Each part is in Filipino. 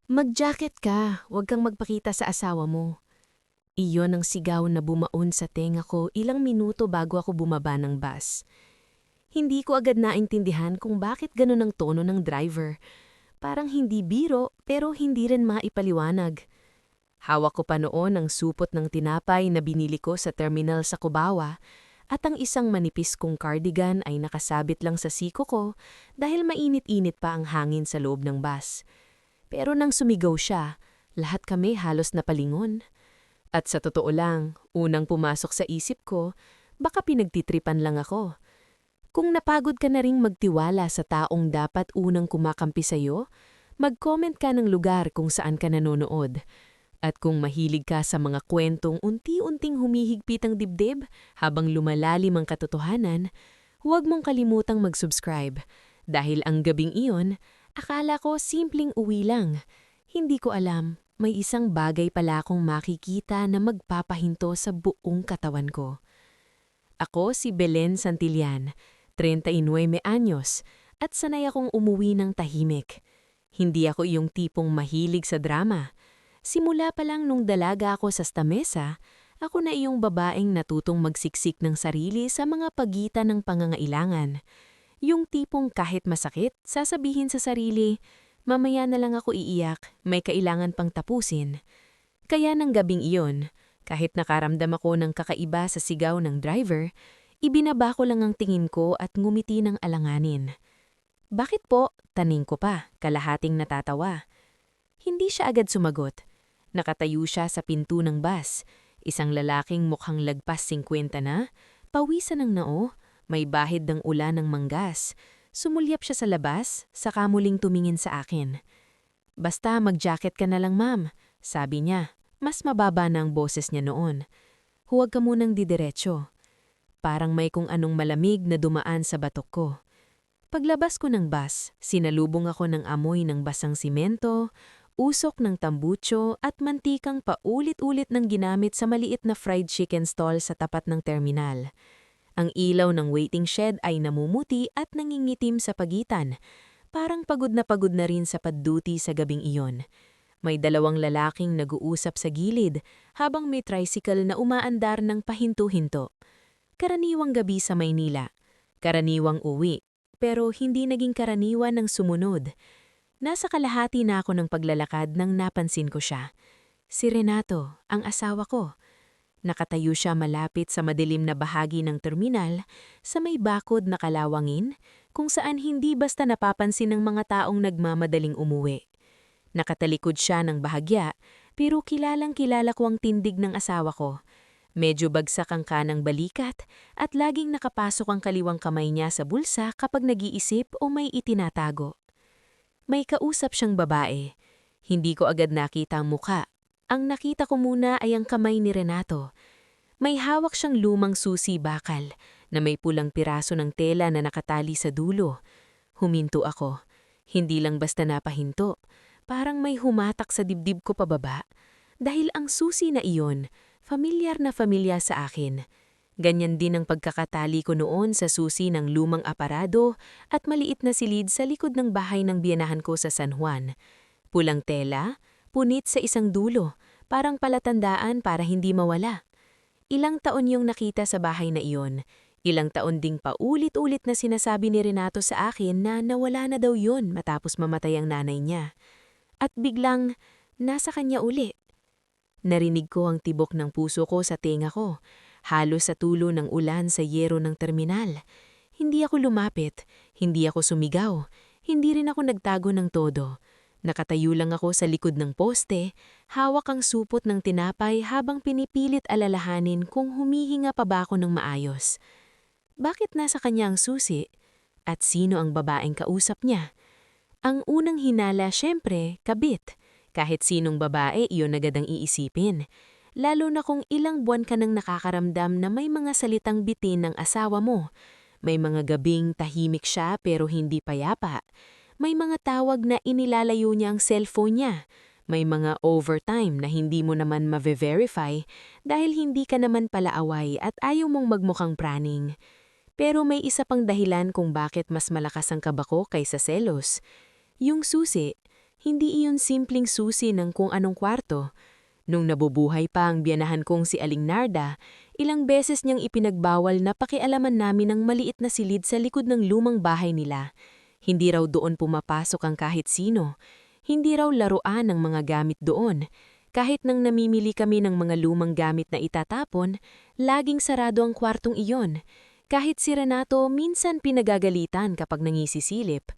Mag-jacket ka, huwag kang magpakita sa asawa mo. Iyon ang sigaw na bumaon sa tenga ko ilang minuto bago ako bumaba ng bus. Hindi ko agad naintindihan kung bakit ganun ang tono ng driver. Parang hindi biro pero hindi rin maipaliwanag. Hawak ko pa noon ang supot ng tinapay na binili ko sa terminal sa Cubao at ang isang manipis kong cardigan ay nakasabit lang sa siko ko dahil mainit-init pa ang hangin sa loob ng bus. Pero nang sumigaw siya, lahat kami halos napalingon. At sa totoo lang, unang pumasok sa isip ko, baka pinagtitripan lang ako. Kung napagod ka na ring magtiwala sa taong dapat unang kumakampi sa'yo, mag-comment ka ng lugar kung saan ka nanonood. At kung mahilig ka sa mga kwentong unti-unting humihigpit ang dibdib habang lumalalim ang katotohanan, huwag mong kalimutang mag-subscribe. Dahil ang gabing iyon, akala ko simpleng uwi lang. Hindi ko alam, may isang bagay pala akong makikita na magpapahinto sa buong katawan ko. Ako si Belen Santillan, 39 anyos, at sanay akong umuwi ng tahimik. Hindi ako iyong tipong mahilig sa drama. Simula pa lang nung dalaga ako sa stamesa, ako na iyong babaeng natutong magsiksik ng sarili sa mga pagitan ng pangangailangan. Yung tipong kahit masakit, sasabihin sa sarili, mamaya na lang ako iiyak, may kailangan pang tapusin. Kaya ng gabing iyon, kahit nakaramdam ako ng kakaiba sa sigaw ng driver, ibinaba ko lang ang tingin ko at ngumiti ng alanganin. Bakit po? Taning ko pa, kalahating natatawa. Hindi siya agad sumagot. Nakatayo siya sa pinto ng bus, isang lalaking mukhang lagpas 50 na, pawisan ng noo, may bahid ng ulan ng manggas. Sumulyap siya sa labas, saka muling tumingin sa akin. Basta mag-jacket ka na lang ma'am, sabi niya. Mas mababa na ang boses niya noon. Huwag ka munang didiretso. Parang may kung anong malamig na dumaan sa batok ko. Paglabas ko ng bus, sinalubong ako ng amoy ng basang simento, usok ng tambucho at mantikang paulit-ulit ng ginamit sa maliit na fried chicken stall sa tapat ng terminal. Ang ilaw ng waiting shed ay namumuti at nangingitim sa pagitan. Parang pagod na rin sa pad-duty sa gabing iyon. May dalawang lalaking nag-uusap sa gilid habang may tricycle na umaandar ng pahinto-hinto. Karaniwang gabi sa Maynila. Karaniwang uwi. Pero hindi naging karaniwan ng sumunod. Nasa kalahati na ako ng paglalakad nang napansin ko siya. Si Renato, ang asawa ko. Nakatayo siya malapit sa madilim na bahagi ng terminal sa may bakod na kalawangin kung saan hindi basta napapansin ng mga taong nagmamadaling umuwi. Nakatalikod siya ng bahagya pero kilalang-kilala ko ang tindig ng asawa ko. Medyo bagsak ang kanang balikat at laging nakapasok ang kaliwang kamay niya sa bulsa kapag nag-iisip o may itinatago. May kausap siyang babae. Hindi ko agad nakita ang muka. Ang nakita ko muna ay ang kamay ni Renato. May hawak siyang lumang susi bakal na may pulang piraso ng tela na nakatali sa dulo. Huminto ako. Hindi lang basta napahinto. Parang may humatak sa dibdib ko pababa. Dahil ang susi na iyon, familiar na familiar sa akin. Ganyan din ang pagkakatali ko noon sa susi ng lumang aparado at maliit na silid sa likod ng bahay ng biyanahan ko sa San Juan. Pulang tela, punit sa isang dulo, parang palatandaan para hindi mawala. Ilang taon yung nakita sa bahay na iyon. Ilang taon ding paulit-ulit na sinasabi ni Renato sa akin na nawala na daw yun matapos mamatay ang nanay niya. At biglang, nasa kanya uli. Narinig ko ang tibok ng puso ko sa tenga ko, halos sa tulo ng ulan sa yero ng terminal. Hindi ako lumapit, hindi ako sumigaw, hindi rin ako nagtago ng todo. Nakatayo lang ako sa likod ng poste, hawak ang supot ng tinapay habang pinipilit alalahanin kung humihinga pa ba ako ng maayos. Bakit nasa kanya ang susi? At sino ang babaeng kausap niya? Ang unang hinala syempre, kabit. Kahit sinong babae, iyon agad ang iisipin. Lalo na kung ilang buwan ka nang nakakaramdam na may mga salitang bitin ng asawa mo. May mga gabing tahimik siya pero hindi payapa. May mga tawag na inilalayo niya ang cellphone niya. May mga overtime na hindi mo naman ma-verify dahil hindi ka naman pala away at ayaw mong magmukhang praning. Pero may isa pang dahilan kung bakit mas malakas ang kaba ko kaysa selos. Yung susi, Hindi iyon simpleng susi ng kung anong kwarto. Nung nabubuhay pa ang biyanahan kong si Aling Narda, ilang beses niyang ipinagbawal na pakialaman namin ang maliit na silid sa likod ng lumang bahay nila. Hindi raw doon pumapasok ang kahit sino. Hindi raw laruan ng mga gamit doon. Kahit nang namimili kami ng mga lumang gamit na itatapon, laging sarado ang kwartong iyon. Kahit si Renato minsan pinagagalitan kapag nangisilip.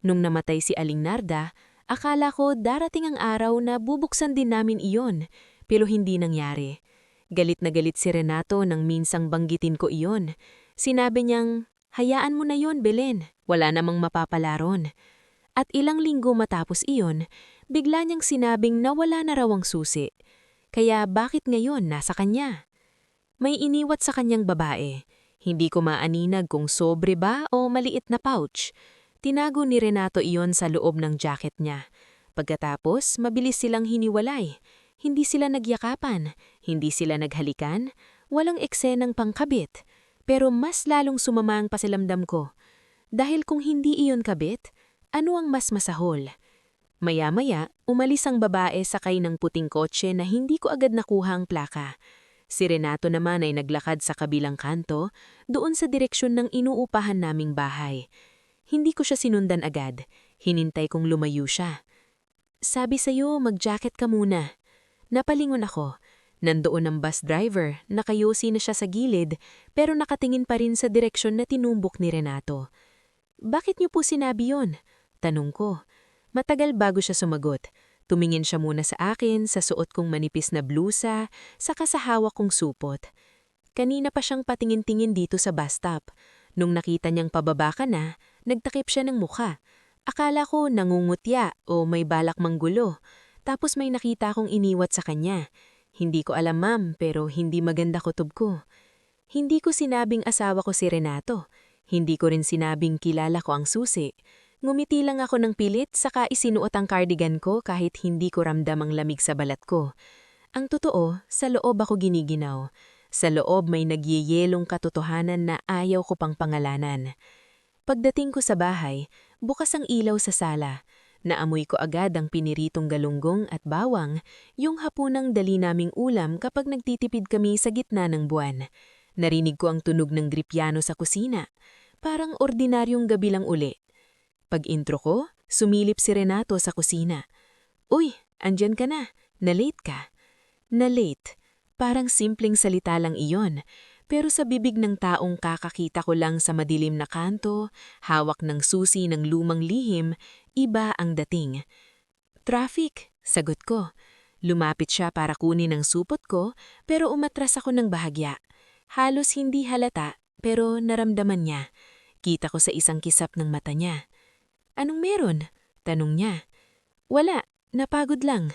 Nung namatay si Aling Narda, akala ko darating ang araw na bubuksan din namin iyon, pero hindi nangyari. Galit na galit si Renato nang minsang banggitin ko iyon. Sinabi niyang, "Hayaan mo na yon, Belen. Wala namang mapapalaron." At ilang linggo matapos iyon, bigla niyang sinabing na wala na raw ang susi. Kaya bakit ngayon nasa kanya? May iniwat sa kanyang babae. Hindi ko maaninag kung sobre ba o maliit na pouch. Tinago ni Renato iyon sa loob ng jacket niya. Pagkatapos, mabilis silang hiniwalay. Hindi sila nagyakapan, hindi sila naghalikan, walang eksenang pangkabit. Pero mas lalong sumama ang pasilamdam ko. Dahil kung hindi iyon kabit, ano ang mas masahol? Maya-maya, umalis ang babae sakay ng puting kotse na hindi ko agad nakuha ang plaka. Si Renato naman ay naglakad sa kabilang kanto, doon sa direksyon ng inuupahan naming bahay. Hindi ko siya sinundan agad. Hinintay kong lumayo siya. "Sabi sa'yo, mag-jacket ka muna." Napalingon ako. Nandoon ang bus driver, nakayosi na siya sa gilid, pero nakatingin pa rin sa direksyon na tinumbok ni Renato. "Bakit niyo po sinabi yon?" Tanong ko. Matagal bago siya sumagot. Tumingin siya muna sa akin, sa suot kong manipis na blusa, saka sa hawak kong supot. Kanina pa siyang patingin-tingin dito sa bus stop. Nung nakita niyang pababa ka na, nagtakip siya ng mukha. Akala ko nangungutya o may balak manggulo. Tapos may nakita akong iniwat sa kanya. Hindi ko alam, ma'am, pero hindi maganda kutob ko. Hindi ko sinabing asawa ko si Renato. Hindi ko rin sinabing kilala ko ang susi. Ngumiti lang ako ng pilit saka isinuot ang cardigan ko kahit hindi ko ramdam ang lamig sa balat ko. Ang totoo, sa loob ako giniginaw. Sa loob may nagyeyelong katotohanan na ayaw ko pang pangalanan. Pagdating ko sa bahay, bukas ang ilaw sa sala. Naamoy ko agad ang piniritong galunggong at bawang, yung hapunang dali naming ulam kapag nagtitipid kami sa gitna ng buwan. Narinig ko ang tunog ng gripiano sa kusina. Parang ordinaryong gabi lang uli. Pag-intro ko, sumilip si Renato sa kusina. "Uy, andyan ka na. Na-late ka." Na-late. Parang simpleng salita lang iyon, pero sa bibig ng taong kakakita ko lang sa madilim na kanto, hawak ng susi ng lumang lihim, iba ang dating. "Traffic," sagot ko. Lumapit siya para kunin ang supot ko, pero umatras ako ng bahagya. Halos hindi halata, pero naramdaman niya. Kita ko sa isang kisap ng mata niya. "Anong meron?" tanong niya. "Wala, napagod lang."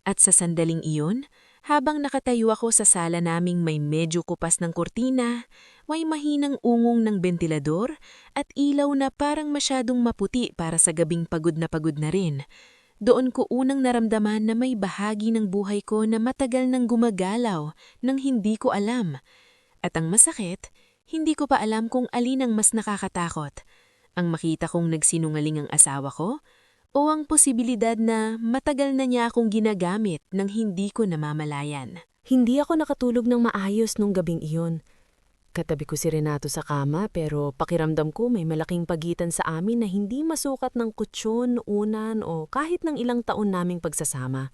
At sa sandaling iyon, habang nakatayo ako sa sala naming may medyo kupas ng kurtina, may mahinang ungong ng bentilador at ilaw na parang masyadong maputi para sa gabing pagod na rin. Doon ko unang naramdaman na may bahagi ng buhay ko na matagal nang gumagalaw nang hindi ko alam. At ang masakit, hindi ko pa alam kung alin ang mas nakakatakot. Ang makita kong nagsinungaling ang asawa ko, o ang posibilidad na matagal na niya akong ginagamit nang hindi ko namamalayan. Hindi ako nakatulog ng maayos nung gabing iyon. Katabi ko si Renato sa kama pero pakiramdam ko may malaking pagitan sa amin na hindi masukat ng kutsyon, unan o kahit ng ilang taon naming pagsasama.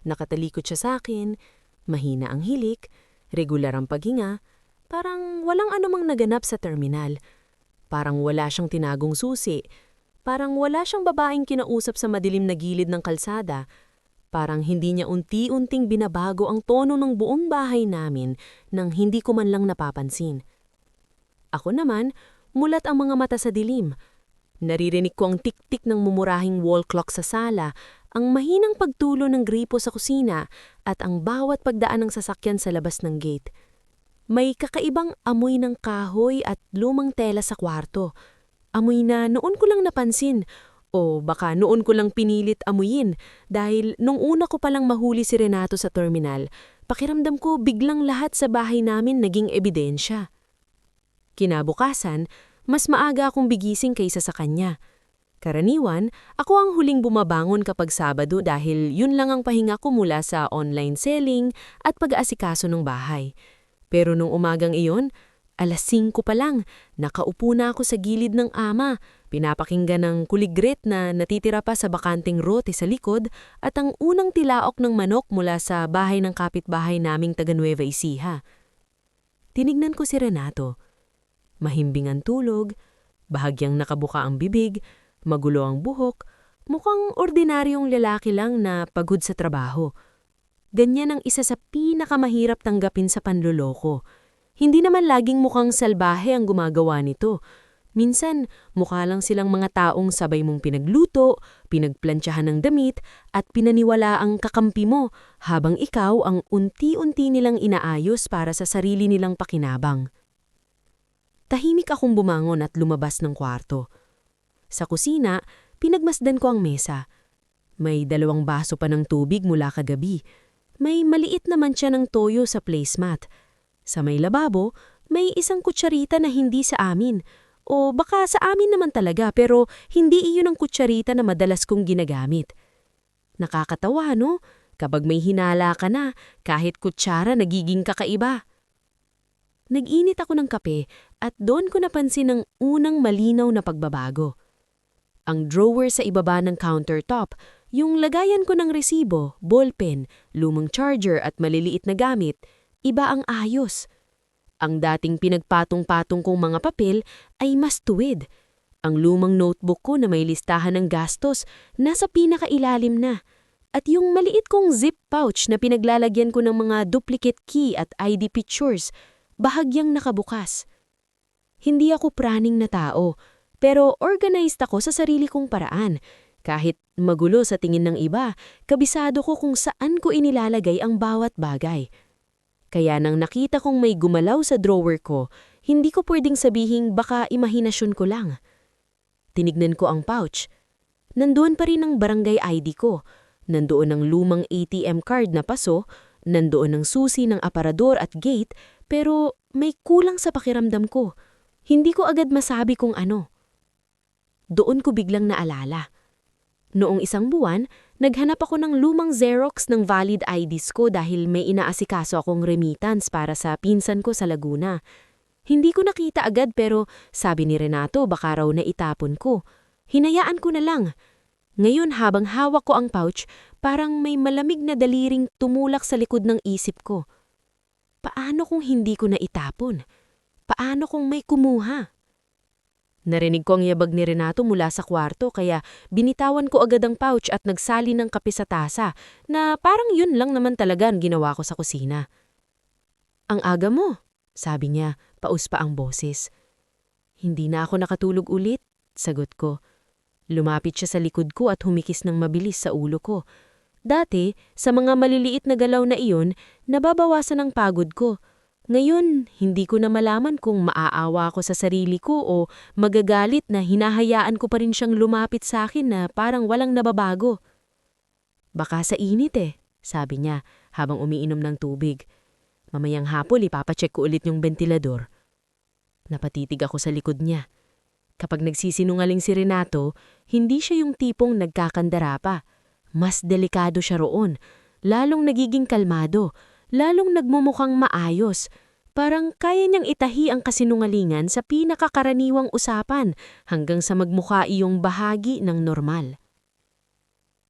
Nakatalikod siya sa akin, mahina ang hilik, regular ang paghinga, parang walang anumang naganap sa terminal. Parang wala siyang tinagong susi. Parang wala siyang babaeng kinausap sa madilim na gilid ng kalsada. Parang hindi niya unti-unting binabago ang tono ng buong bahay namin nang hindi ko man lang napapansin. Ako naman, mulat ang mga mata sa dilim. Naririnig ko ang tik-tik ng mumurahing wall clock sa sala, ang mahinang pagtulo ng gripo sa kusina at ang bawat pagdaan ng sasakyan sa labas ng gate. May kakaibang amoy ng kahoy at lumang tela sa kwarto. Amoy na noon ko lang napansin o baka noon ko lang pinilit amuyin dahil nung una ko palang mahuli si Renato sa terminal, pakiramdam ko biglang lahat sa bahay namin naging ebidensya. Kinabukasan, mas maaga akong bigising kaysa sa kanya. Karaniwan, ako ang huling bumabangon kapag Sabado dahil yun lang ang pahinga ko mula sa online selling at pag-aasikaso ng bahay. Pero nung umagang iyon, 5:00 pa lang, nakaupo na ako sa gilid ng ama, pinapakinggan ng kuligret na natitira pa sa bakanting rote sa likod at ang unang tilaok ng manok mula sa bahay ng kapitbahay naming taga Nueva Ecija. Tinignan ko si Renato. Mahimbing ang tulog, bahagyang nakabuka ang bibig, magulo ang buhok, mukhang ordinaryong lalaki lang na pagod sa trabaho. Ganyan ang isa sa pinakamahirap tanggapin sa panloloko. Hindi naman laging mukhang salbahe ang gumagawa nito. Minsan, mukha lang silang mga taong sabay mong pinagluto, pinagplantsahan ng damit, at pinaniwala ang kakampi mo habang ikaw ang unti-unti nilang inaayos para sa sarili nilang pakinabang. Tahimik akong bumangon at lumabas ng kwarto. Sa kusina, pinagmasdan ko ang mesa. May 2 baso pa ng tubig mula kagabi. May maliit naman siya ng toyo sa placemat. Sa may lababo, may isang kutsarita na hindi sa amin. O baka sa amin naman talaga pero hindi iyon ang kutsarita na madalas kong ginagamit. Nakakatawa, no? Kapag may hinala ka na, kahit kutsara nagiging kakaiba. Nag-init ako ng kape at doon ko napansin ang unang malinaw na pagbabago. Ang drawer sa ibaba ng countertop, yung lagayan ko ng resibo, ballpen, lumang charger at maliliit na gamit, iba ang ayos. Ang dating pinagpatong-patong kong mga papel ay mas tuwid. Ang lumang notebook ko na may listahan ng gastos, nasa pinakailalim na. At yung maliit kong zip pouch na pinaglalagyan ko ng mga duplicate key at ID pictures, bahagyang nakabukas. Hindi ako praning na tao, pero organized ako sa sarili kong paraan. Kahit magulo sa tingin ng iba, kabisado ko kung saan ko inilalagay ang bawat bagay. Kaya nang nakita kong may gumalaw sa drawer ko, hindi ko pwedeng sabihing baka imahinasyon ko lang. Tinignan ko ang pouch. Nandoon pa rin ang barangay ID ko. Nandoon ang lumang ATM card na paso, nandoon ang susi ng aparador at gate, pero may kulang sa pakiramdam ko. Hindi ko agad masabi kung ano. Doon ko biglang naalala. Noong 1 buwan, naghanap ako ng lumang Xerox ng valid IDs ko dahil may inaasikaso akong remittance para sa pinsan ko sa Laguna. Hindi ko nakita agad pero sabi ni Renato baka raw naitapon ko. Hinayaan ko na lang. Ngayon habang hawak ko ang pouch, parang may malamig na daliring tumulak sa likod ng isip ko. Paano kung hindi ko na itapon? Paano kung may kumuha? Narinig ko ang yabag ni Renato mula sa kwarto kaya binitawan ko agad ang pouch at nagsali ng kape sa tasa na parang yun lang naman talaga ang ginawa ko sa kusina. "Ang aga mo," sabi niya, paus pa ang boses. "Hindi na ako nakatulog ulit," sagot ko. Lumapit siya sa likod ko at humikis ng mabilis sa ulo ko. Dati, sa mga maliliit na galaw na iyon, nababawasan ang pagod ko. Ngayon, hindi ko na malaman kung maaawa ako sa sarili ko o magagalit na hinahayaan ko pa rin siyang lumapit sa akin na parang walang nababago. "Baka sa init sabi niya habang umiinom ng tubig. "Mamayang hapon ipapacheck ko ulit yung ventilador." Napatitig ako sa likod niya. Kapag nagsisinungaling si Renato, hindi siya yung tipong nagkakandara pa. Mas delikado siya roon, lalong nagiging kalmado, lalong nagmumukhang maayos. Parang kaya niyang itahi ang kasinungalingan sa pinakakaraniwang usapan hanggang sa magmukha iyong bahagi ng normal.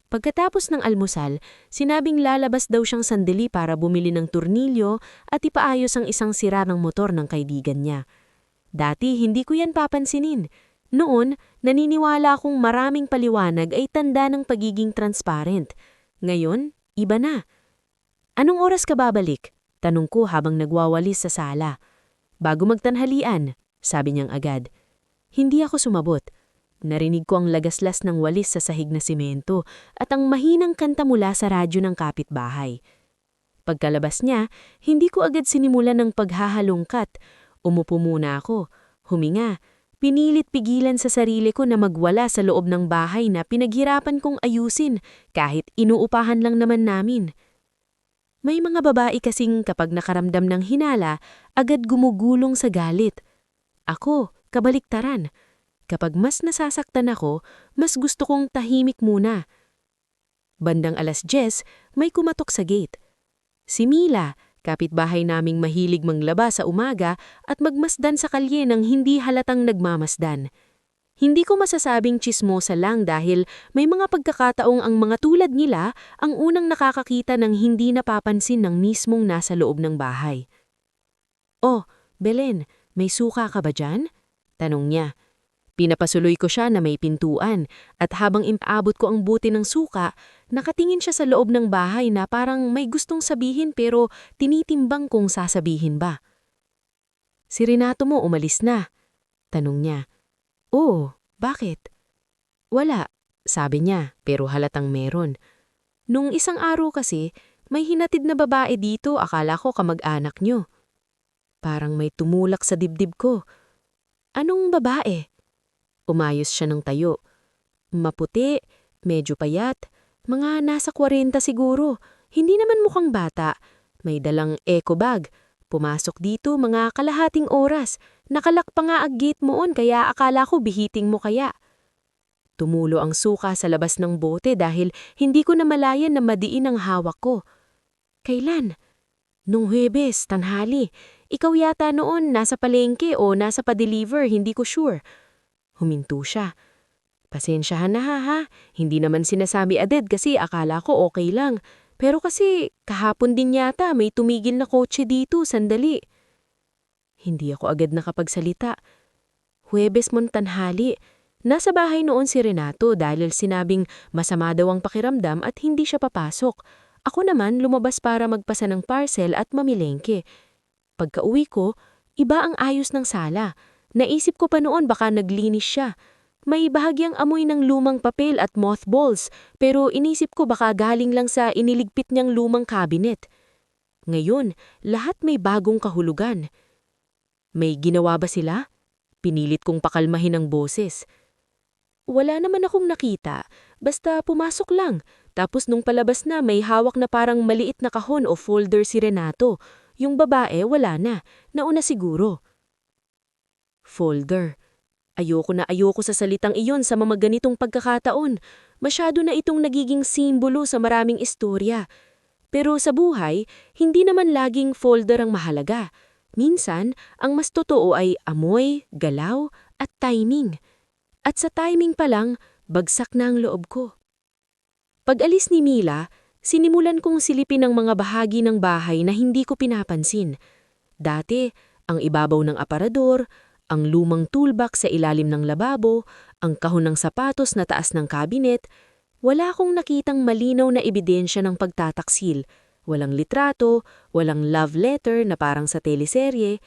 Pagkatapos ng almusal, sinabing lalabas daw siyang sandali para bumili ng turnilyo at ipaayos ang isang sira ng motor ng kaibigan niya. Dati hindi ko yan papansinin. Noon, naniniwala akong maraming paliwanag ay tanda ng pagiging transparent. Ngayon, iba na. "Anong oras ka babalik?" tanong ko habang nagwawalis sa sala. "Bago magtanghalian," sabi niyang agad. Hindi ako sumabot. Narinig ko ang lagaslas ng walis sa sahig na simento at ang mahinang kanta mula sa radyo ng kapitbahay. Pagkalabas niya, hindi ko agad sinimulan ng paghahalongkat. Umupo muna ako, huminga. Pinilit pigilan sa sarili ko na magwala sa loob ng bahay na pinaghirapan kong ayusin kahit inuupahan lang naman namin. May mga babae kasing kapag nakaramdam ng hinala, agad gumugulong sa galit. Ako, kabaliktaran. Kapag mas nasasaktan ako, mas gusto kong tahimik muna. Bandang 10:00, may kumatok sa gate. Si Mila, kapitbahay naming mahilig manglaba sa umaga at magmasdan sa kalye nang hindi halatang nagmamasdan. Hindi ko masasabing tsismosa lang dahil may mga pagkakataong ang mga tulad nila ang unang nakakakita ng hindi napapansin ng mismong nasa loob ng bahay. "Oh, Belen, may suka ka ba dyan?" Tanong niya. Pinapasuloy ko siya na may pintuan at habang inaabot ko ang buti ng suka, nakatingin siya sa loob ng bahay na parang may gustong sabihin pero tinitimbang kung sasabihin ba. "Si Renato mo umalis na?" Tanong niya. "Oo, bakit?" "Wala," sabi niya, pero halatang meron. "Nung isang araw kasi, may hinatid na babae dito, akala ko kamag-anak niyo." Parang may tumulak sa dibdib ko. "Anong babae?" Umayos siya ng tayo. Maputi, medyo payat, mga nasa 40 siguro. Hindi naman mukhang bata. May dalang eco bag. Pumasok dito mga kalahating oras. Nakalak pa nga ang gate moon kaya akala ko bihiting mo kaya. Tumulo ang suka sa labas ng bote dahil hindi ko namalayan na madiin ang hawak ko. "Kailan?" "Nung Huwebes, tanghali. Ikaw yata noon nasa palengke o nasa pa-deliver, hindi ko sure." Huminto siya. "Pasensyahan na ha. Hindi naman sinasabi agad kasi akala ko okay lang. Pero kasi kahapon din yata may tumigil na kotse dito sandali." Hindi ako agad nakapagsalita. "Huwebes mon tanghali. Nasa bahay noon si Renato dahil sinabing masama daw ang pakiramdam at hindi siya papasok. Ako naman lumabas para magpasa ng parcel at mamilengke. Pagka-uwi ko, iba ang ayos ng sala. Naisip ko pa noon baka naglinis siya. May bahagyang amoy ng lumang papel at mothballs pero inisip ko baka galing lang sa iniligpit niyang lumang cabinet. Ngayon, lahat may bagong kahulugan." "May ginawa ba sila?" Pinilit kong pakalmahin ang boses. "Wala naman akong nakita. Basta pumasok lang. Tapos nung palabas na may hawak na parang maliit na kahon o folder si Renato. Yung babae wala na. Nauna siguro." Folder. Ayoko sa salitang iyon sa mga ganitong pagkakataon. Masyado na itong nagiging simbolo sa maraming istorya. Pero sa buhay, hindi naman laging folder ang mahalaga. Minsan, ang mas totoo ay amoy, galaw, at timing. At sa timing pa lang, bagsak na ang loob ko. Pag-alis ni Mila, sinimulan kong silipin ang mga bahagi ng bahay na hindi ko pinapansin. Dati, ang ibabaw ng aparador, ang lumang toolbox sa ilalim ng lababo, ang kahon ng sapatos na taas ng cabinet, wala akong nakitang malinaw na ebidensya ng pagtataksil. Walang litrato, walang love letter na parang sa teleserye,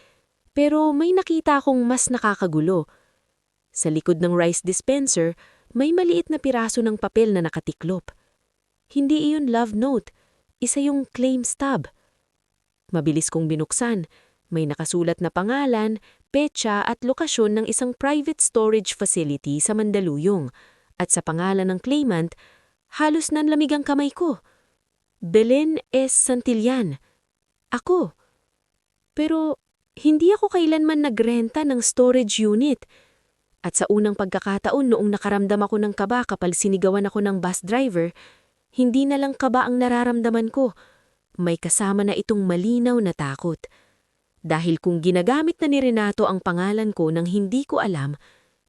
pero may nakita akong mas nakakagulo. Sa likod ng rice dispenser, may maliit na piraso ng papel na nakatiklop. Hindi iyon love note, isa yung claim stub. Mabilis kong binuksan. May nakasulat na pangalan, petsa at lokasyon ng isang private storage facility sa Mandaluyong. At sa pangalan ng claimant, halos nanlamig ang kamay ko. Belen S. Santillan. Ako. Pero hindi ako kailanman nagrenta ng storage unit. At sa unang pagkakataon noong nakaramdam ako ng kaba kapag sinigawan ako ng bus driver, hindi na lang kaba ang nararamdaman ko. May kasama na itong malinaw na takot. Dahil kung ginagamit na ni Renato ang pangalan ko nang hindi ko alam,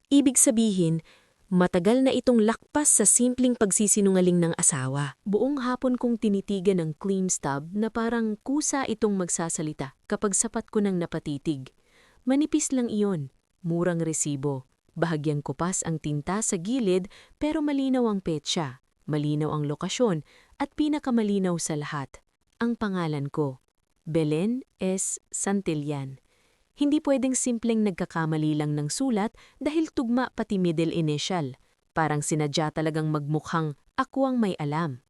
ibig sabihin, matagal na itong lakpas sa simpleng pagsisinungaling ng asawa. Buong hapon kong tinitigan ang claim stub na parang kusa itong magsasalita kapag sapat ko nang napatitig. Manipis lang iyon, murang resibo. Bahagyang kupas ang tinta sa gilid pero malinaw ang petsa, malinaw ang lokasyon at pinakamalinaw sa lahat, ang pangalan ko. Belen S. Santillan. Hindi pwedeng simpleng nagkakamali lang ng sulat dahil tugma pati middle initial. Parang sinadya talagang magmukhang ako ang may alam.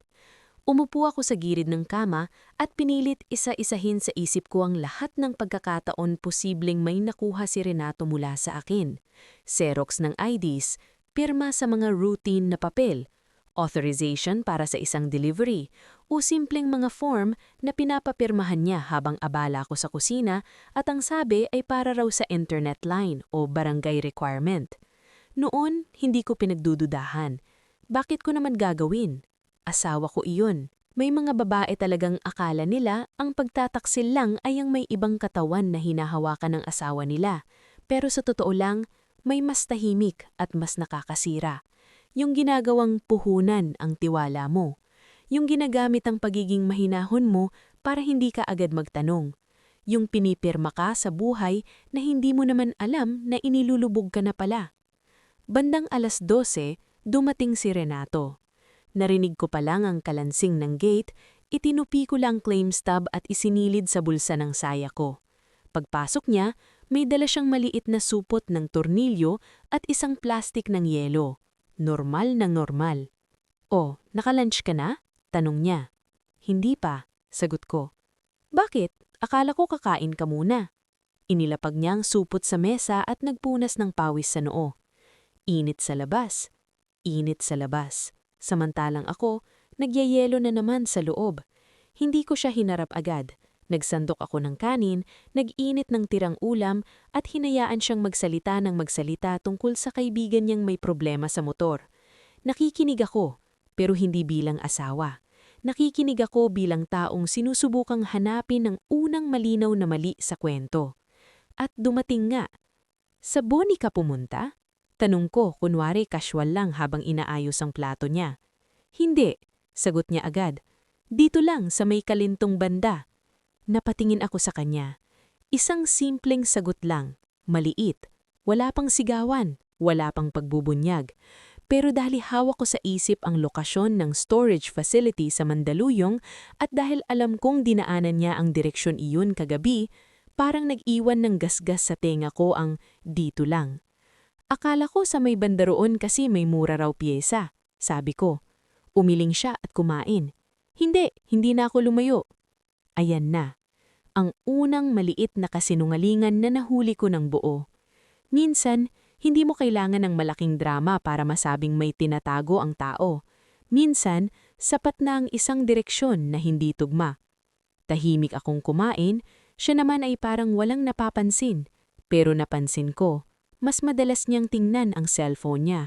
Umupo ako sa gilid ng kama at pinilit isa-isahin sa isip ko ang lahat ng pagkakataon posibleng may nakuha si Renato mula sa akin. Xerox ng IDs, pirma sa mga routine na papel, authorization para sa isang delivery, o simpleng mga form na pinapapirmahan niya habang abala ko sa kusina at ang sabi ay para raw sa internet line o barangay requirement. Noon, hindi ko pinagdududahan. Bakit ko naman gagawin? Asawa ko iyon. May mga babae talagang akala nila ang pagtataksil lang ay ang may ibang katawan na hinahawakan ng asawa nila. Pero sa totoo lang, may mas tahimik at mas nakakasira. Yung ginagawang puhunan ang tiwala mo. Yung ginagamit ang pagiging mahinahon mo para hindi ka agad magtanong. Yung pinipirma ka sa buhay na hindi mo naman alam na inilulubog ka na pala. Bandang 12:00, dumating si Renato. Narinig ko pa lang ang kalansing ng gate, itinupi ko lang claim stub at isinilid sa bulsa ng saya ko. Pagpasok niya, may dala siyang maliit na supot ng tornilyo at isang plastik ng yelo. Normal na normal. "Oh, naka-lunch ka na?" tanong niya. "Hindi pa," sagot ko. "Bakit? Akala ko kakain ka muna." Inilapag niya ang supot sa mesa at nagpunas ng pawis sa noo. Init sa labas. Init sa labas. Samantalang ako, nagyayelo na naman sa loob. Hindi ko siya hinarap agad. Nagsandok ako ng kanin, nag-init ng tirang ulam at hinayaan siyang magsalita ng magsalita tungkol sa kaibigan niyang may problema sa motor. Nakikinig ako, pero hindi bilang asawa. Nakikinig ako bilang taong sinusubukang hanapin ng unang malinaw na mali sa kwento. At dumating nga. "Sa Boni ka pumunta?" Tanong ko, kunwari casual lang habang inaayos ang plato niya. "Hindi," sagot niya agad. "Dito lang sa may kalintong banda." Napatingin ako sa kanya. Isang simpleng sagot lang, maliit. Wala pang sigawan, wala pang pagbubunyag. Pero dahil hawak ko sa isip ang lokasyon ng storage facility sa Mandaluyong at dahil alam kong dinaanan niya ang direksyon iyon kagabi, parang nag-iwan ng gasgas sa tenga ko ang "dito lang." "Akala ko sa may banda roon kasi may mura raw piyesa," sabi ko. Umiling siya at kumain. Hindi na ako lumayo." Ayan na. Ang unang maliit na kasinungalingan na nahuli ko ng buo. Minsan, hindi mo kailangan ng malaking drama para masabing may tinatago ang tao. Minsan, sapat na ang isang direksyon na hindi tugma. Tahimik akong kumain, siya naman ay parang walang napapansin. Pero napansin ko, mas madalas niyang tingnan ang cellphone niya.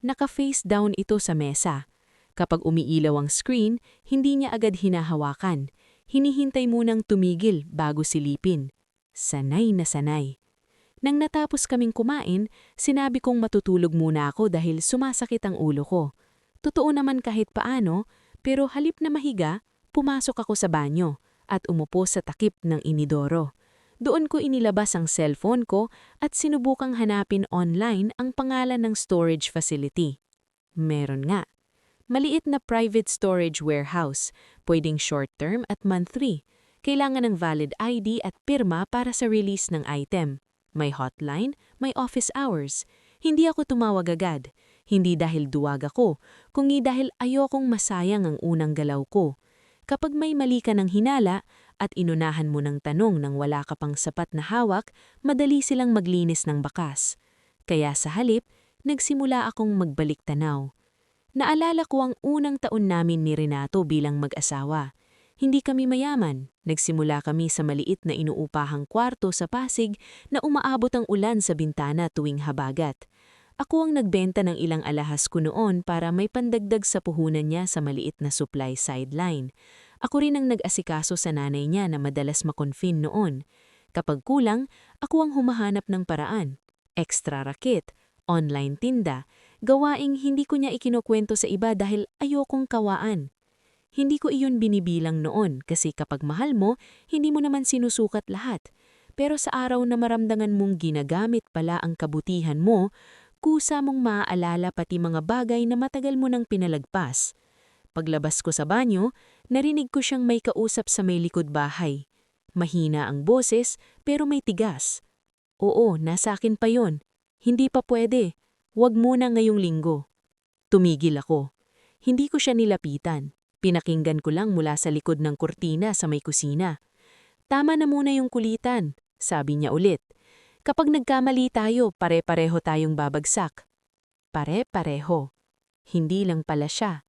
Naka-face down ito sa mesa. Kapag umiilaw ang screen, hindi niya agad hinahawakan. Hinihintay munang tumigil bago silipin. Sanay na sanay. Nang natapos kaming kumain, sinabi kong matutulog muna ako dahil sumasakit ang ulo ko. Totoo naman kahit paano, pero halip na mahiga, pumasok ako sa banyo at umupo sa takip ng inidoro. Doon ko inilabas ang cellphone ko at sinubukang hanapin online ang pangalan ng storage facility. Meron nga. Maliit na private storage warehouse, pwedeng short-term at monthly. Kailangan ng valid ID at pirma para sa release ng item. May hotline, may office hours. Hindi ako tumawag agad. Hindi dahil duwag ako, kundi dahil ayokong masayang ang unang galaw ko. Kapag may mali ka ng hinala at inunahan mo ng tanong nang wala ka pang sapat na hawak, madali silang maglinis ng bakas. Kaya sa halip, nagsimula akong magbalik tanaw. Naalala ko ang unang taon namin ni Renato bilang mag-asawa. Hindi kami mayaman. Nagsimula kami sa maliit na inuupahang kwarto sa Pasig na umaabot ang ulan sa bintana tuwing habagat. Ako ang nagbenta ng ilang alahas ko noon para may pandagdag sa puhunan niya sa maliit na supply sideline. Ako rin ang nag-asikaso sa nanay niya na madalas makonfine noon. Kapag kulang, ako ang humahanap ng paraan. Extra rakit, online tinda, gawaing hindi ko niya ikinukwento sa iba dahil ayokong kawaan. Hindi ko iyon binibilang noon kasi kapag mahal mo, hindi mo naman sinusukat lahat. Pero sa araw na maramdaman mong ginagamit pala ang kabutihan mo, kusa mong maaalala pati mga bagay na matagal mo nang pinalagpas. Paglabas ko sa banyo, narinig ko siyang may kausap sa may likod bahay. Mahina ang boses pero may tigas. "Oo, nasa akin pa yon. Hindi pa pwede. Huwag muna ngayong linggo." Tumigil ako. Hindi ko siya nilapitan. Pinakinggan ko lang mula sa likod ng kurtina sa may kusina. "Tama na muna yung kulitan," sabi niya ulit. "Kapag nagkamali tayo, pare-pareho tayong babagsak." Pare-pareho. Hindi lang pala siya.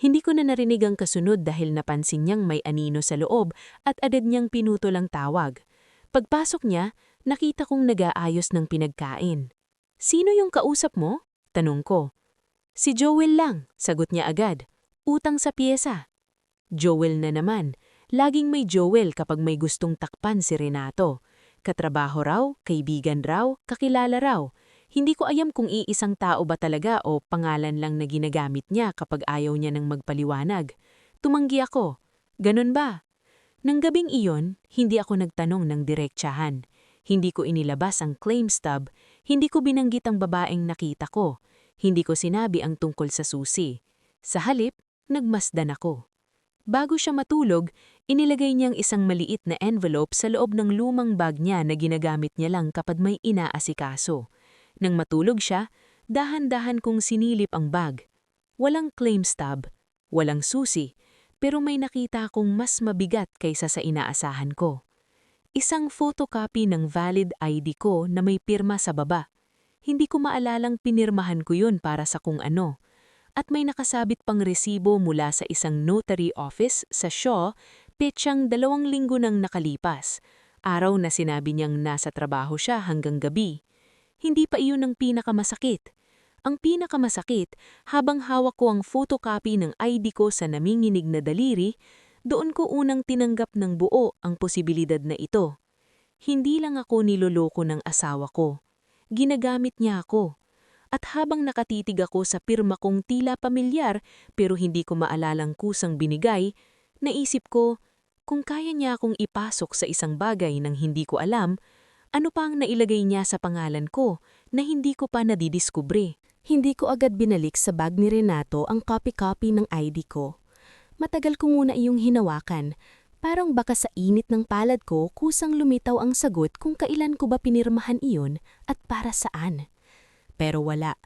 Hindi ko na narinig ang kasunod dahil napansin niyang may anino sa loob at agad niyang pinutol ang tawag. Pagpasok niya, nakita kong nag-aayos ng pinagkain. "Sino yung kausap mo?" tanong ko. "Si Joel lang," sagot niya agad. "Utang sa piyesa." Joel na naman. Laging may Joel kapag may gustong takpan si Renato. Katrabaho raw, kaibigan raw, kakilala raw. Hindi ko alam kung iisang tao ba talaga o pangalan lang na ginagamit niya kapag ayaw niya ng magpaliwanag. Tumanggi ako. Ganun ba? Nang gabing iyon, hindi ako nagtanong ng direktsahan. Hindi ko inilabas ang claim stub, hindi ko binanggit ang babaeng nakita ko. Hindi ko sinabi ang tungkol sa susi. Sa halip, nagmasdan ako. Bago siya matulog, inilagay niyang isang maliit na envelope sa loob ng lumang bag niya na ginagamit niya lang kapag may inaasikaso. Nang matulog siya, dahan-dahan kong sinilip ang bag. Walang claim stub, walang susi, pero may nakita akong mas mabigat kaysa sa inaasahan ko. Isang photocopy ng valid ID ko na may pirma sa baba. Hindi ko maalalang pinirmahan ko yun para sa kung ano. At may nakasabit pang resibo mula sa isang notary office sa Shaw, petsang 2 linggo nang nakalipas. Araw na sinabi niyang nasa trabaho siya hanggang gabi. Hindi pa iyon ang pinakamasakit. Ang pinakamasakit, habang hawak ko ang photocopy ng ID ko sa naminginig na daliri, doon ko unang tinanggap ng buo ang posibilidad na ito. Hindi lang ako niloloko ng asawa ko. Ginagamit niya ako. At habang nakatitig ako sa pirma kong tila pamilyar pero hindi ko maalalang kusang binigay, naisip ko, kung kaya niya akong ipasok sa isang bagay nang hindi ko alam, ano pa ang nailagay niya sa pangalan ko na hindi ko pa nadidiskubre? Hindi ko agad binalik sa bag ni Renato ang copy-copy ng ID ko. Matagal ko muna iyong hinawakan. Parang baka sa init ng palad ko kusang lumitaw ang sagot kung kailan ko ba pinirmahan iyon at para saan. Pero wala.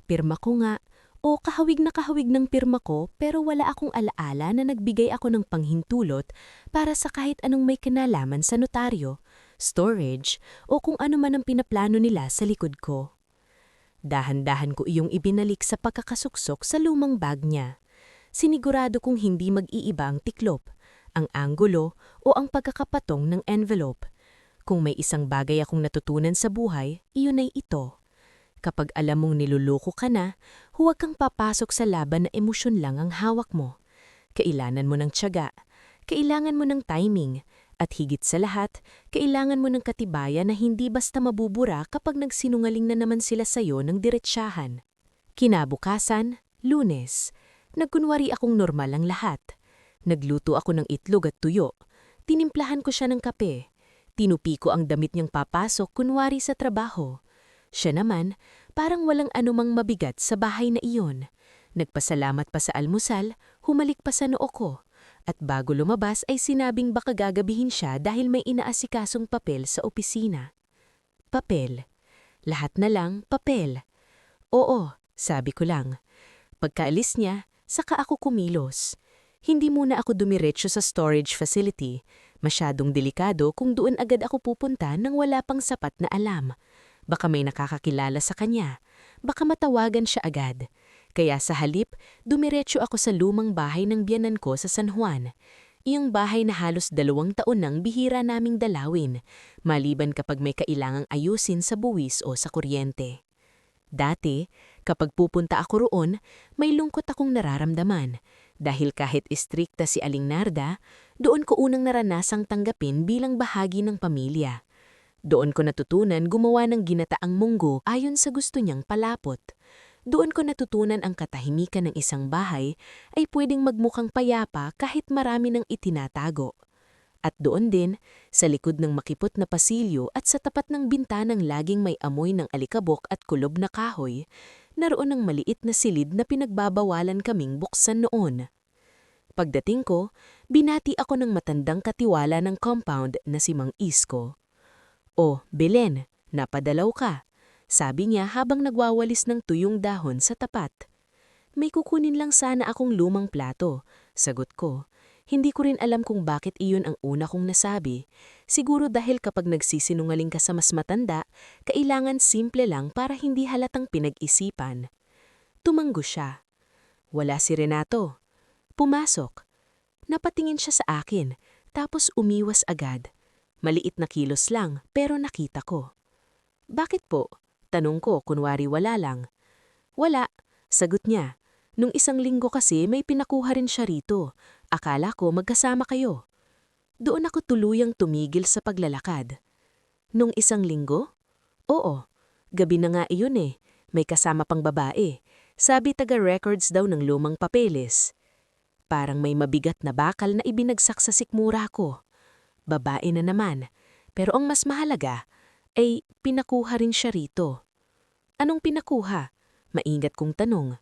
Pirma ko nga, o kahawig na kahawig ng pirma ko pero wala akong alaala na nagbigay ako ng panghintulot para sa kahit anong may kinalaman sa notaryo, storage, o kung ano man ang pinaplano nila sa likod ko. Dahan-dahan ko iyong ibinalik sa pagkakasuksok sa lumang bag niya. Sinigurado kong hindi mag-iiba ang tiklop, ang anggulo o ang pagkakapatong ng envelope. Kung may isang bagay akong natutunan sa buhay, iyon ay ito. Kapag alam mong niluloko ka na, huwag kang papasok sa laban na emosyon lang ang hawak mo. Kailangan mo ng tiyaga, kailangan mo ng timing, at higit sa lahat, kailangan mo ng katibayan na hindi basta mabubura kapag nagsinungaling na naman sila sa'yo ng diretsahan. Kinabukasan, Lunes, nagkunwari akong normal ang lahat. Nagluto ako ng itlog at tuyo. Tinimplahan ko siya ng kape. Tinupi ko ang damit niyang papasok kunwari sa trabaho. Siya naman, parang walang anumang mabigat sa bahay na iyon. Nagpasalamat pa sa almusal, humalik pa sa noo ko. At bago lumabas ay sinabing baka gagabihin siya dahil may inaasikasong papel sa opisina. Papel. Lahat na lang papel. Oo, sabi ko lang. Pagkaalis niya, saka ako kumilos. Hindi muna ako dumiretso sa storage facility. Masyadong delikado kung doon agad ako pupunta nang wala pang sapat na alam. Baka may nakakakilala sa kanya. Baka matawagan siya agad. Kaya sa halip, dumiretso ako sa lumang bahay ng biyanan ko sa San Juan. Iyong bahay na halos 2 taon nang bihira naming dalawin, maliban kapag may kailangang ayusin sa buwis o sa kuryente. Dati, kapag pupunta ako roon, may lungkot akong nararamdaman. Dahil kahit istrikta si Aling Narda, doon ko unang naranasang tanggapin bilang bahagi ng pamilya. Doon ko natutunan gumawa ng ginataang munggo ayon sa gusto niyang palapot. Doon ko natutunan ang katahimikan ng isang bahay ay pwedeng magmukhang payapa kahit marami ng itinatago. At doon din, sa likod ng makipot na pasilyo at sa tapat ng bintanang laging may amoy ng alikabok at kulob na kahoy, naroon ang maliit na silid na pinagbabawalan kaming buksan noon. Pagdating ko, binati ako ng matandang katiwala ng compound na si Mang Isko. "O, Belen, napadalaw ka," sabi niya habang nagwawalis ng tuyong dahon sa tapat. "May kukunin lang sana akong lumang plato," sagot ko. Hindi ko rin alam kung bakit iyon ang una kong nasabi. Siguro dahil kapag nagsisinungaling ka sa mas matanda, kailangan simple lang para hindi halatang pinag-isipan. Tumanggo siya. Wala si Renato. Pumasok. Napatingin siya sa akin, tapos umiwas agad. Maliit na kilos lang, pero nakita ko. "Bakit po?" Tanong ko kunwari wala lang. Wala, sagot niya. Nung isang linggo kasi may pinakuha rin siya rito. Akala ko magkasama kayo. Doon ako tuluyang tumigil sa paglalakad. Nung isang linggo? Oo, gabi na nga iyon eh. May kasama pang babae. Sabi taga-records daw ng lumang papeles. Parang may mabigat na bakal na ibinagsak sa sikmura ko. Babae na naman. Pero ang mas mahalaga ay pinakuha rin siya rito. Anong pinakuha? Maingat kong tanong.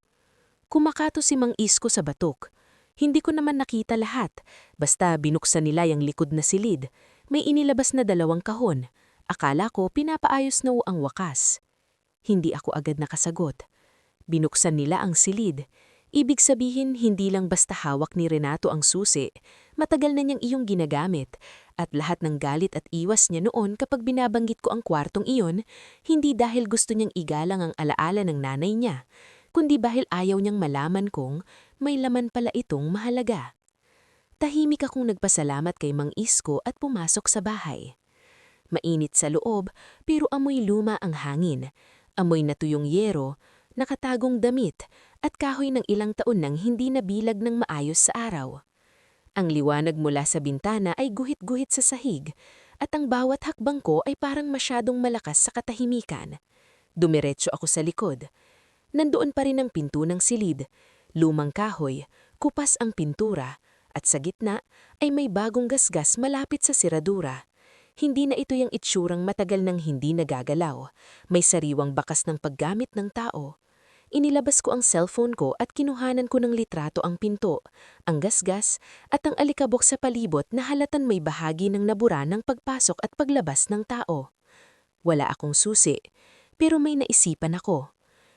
Kumakato si Mang Isko sa batok. Hindi ko naman nakita lahat. Basta binuksan nila yung likod na silid. May inilabas na 2 kahon. Akala ko pinapaayos na ang wakas. Hindi ako agad nakasagot. Binuksan nila ang silid. Ibig sabihin hindi lang basta hawak ni Renato ang susi. Matagal na niyang iyong ginagamit. At lahat ng galit at iwas niya noon kapag binabanggit ko ang kwartong iyon, hindi dahil gusto niyang igalang ang alaala ng nanay niya, kundi dahil ayaw niyang malaman kong may laman pala itong mahalaga. Tahimik akong nagpasalamat kay Mang Isko at pumasok sa bahay. Mainit sa loob pero amoy luma ang hangin, amoy natuyong yero, nakatagong damit at kahoy ng ilang taon nang hindi nabilag ng maayos sa araw. Ang liwanag mula sa bintana ay guhit-guhit sa sahig at ang bawat hakbang ko ay parang masyadong malakas sa katahimikan. Dumiretso ako sa likod. Nandoon pa rin ang pinto ng silid, lumang kahoy, kupas ang pintura, at sa gitna ay may bagong gasgas malapit sa siradura. Hindi na ito yung itsurang matagal nang hindi nagagalaw. May sariwang bakas ng paggamit ng tao. Inilabas ko ang cellphone ko at kinuhanan ko ng litrato ang pinto, ang gasgas at ang alikabok sa palibot na halatan may bahagi ng nabura ng pagpasok at paglabas ng tao. Wala akong susi, pero may naisipan ako.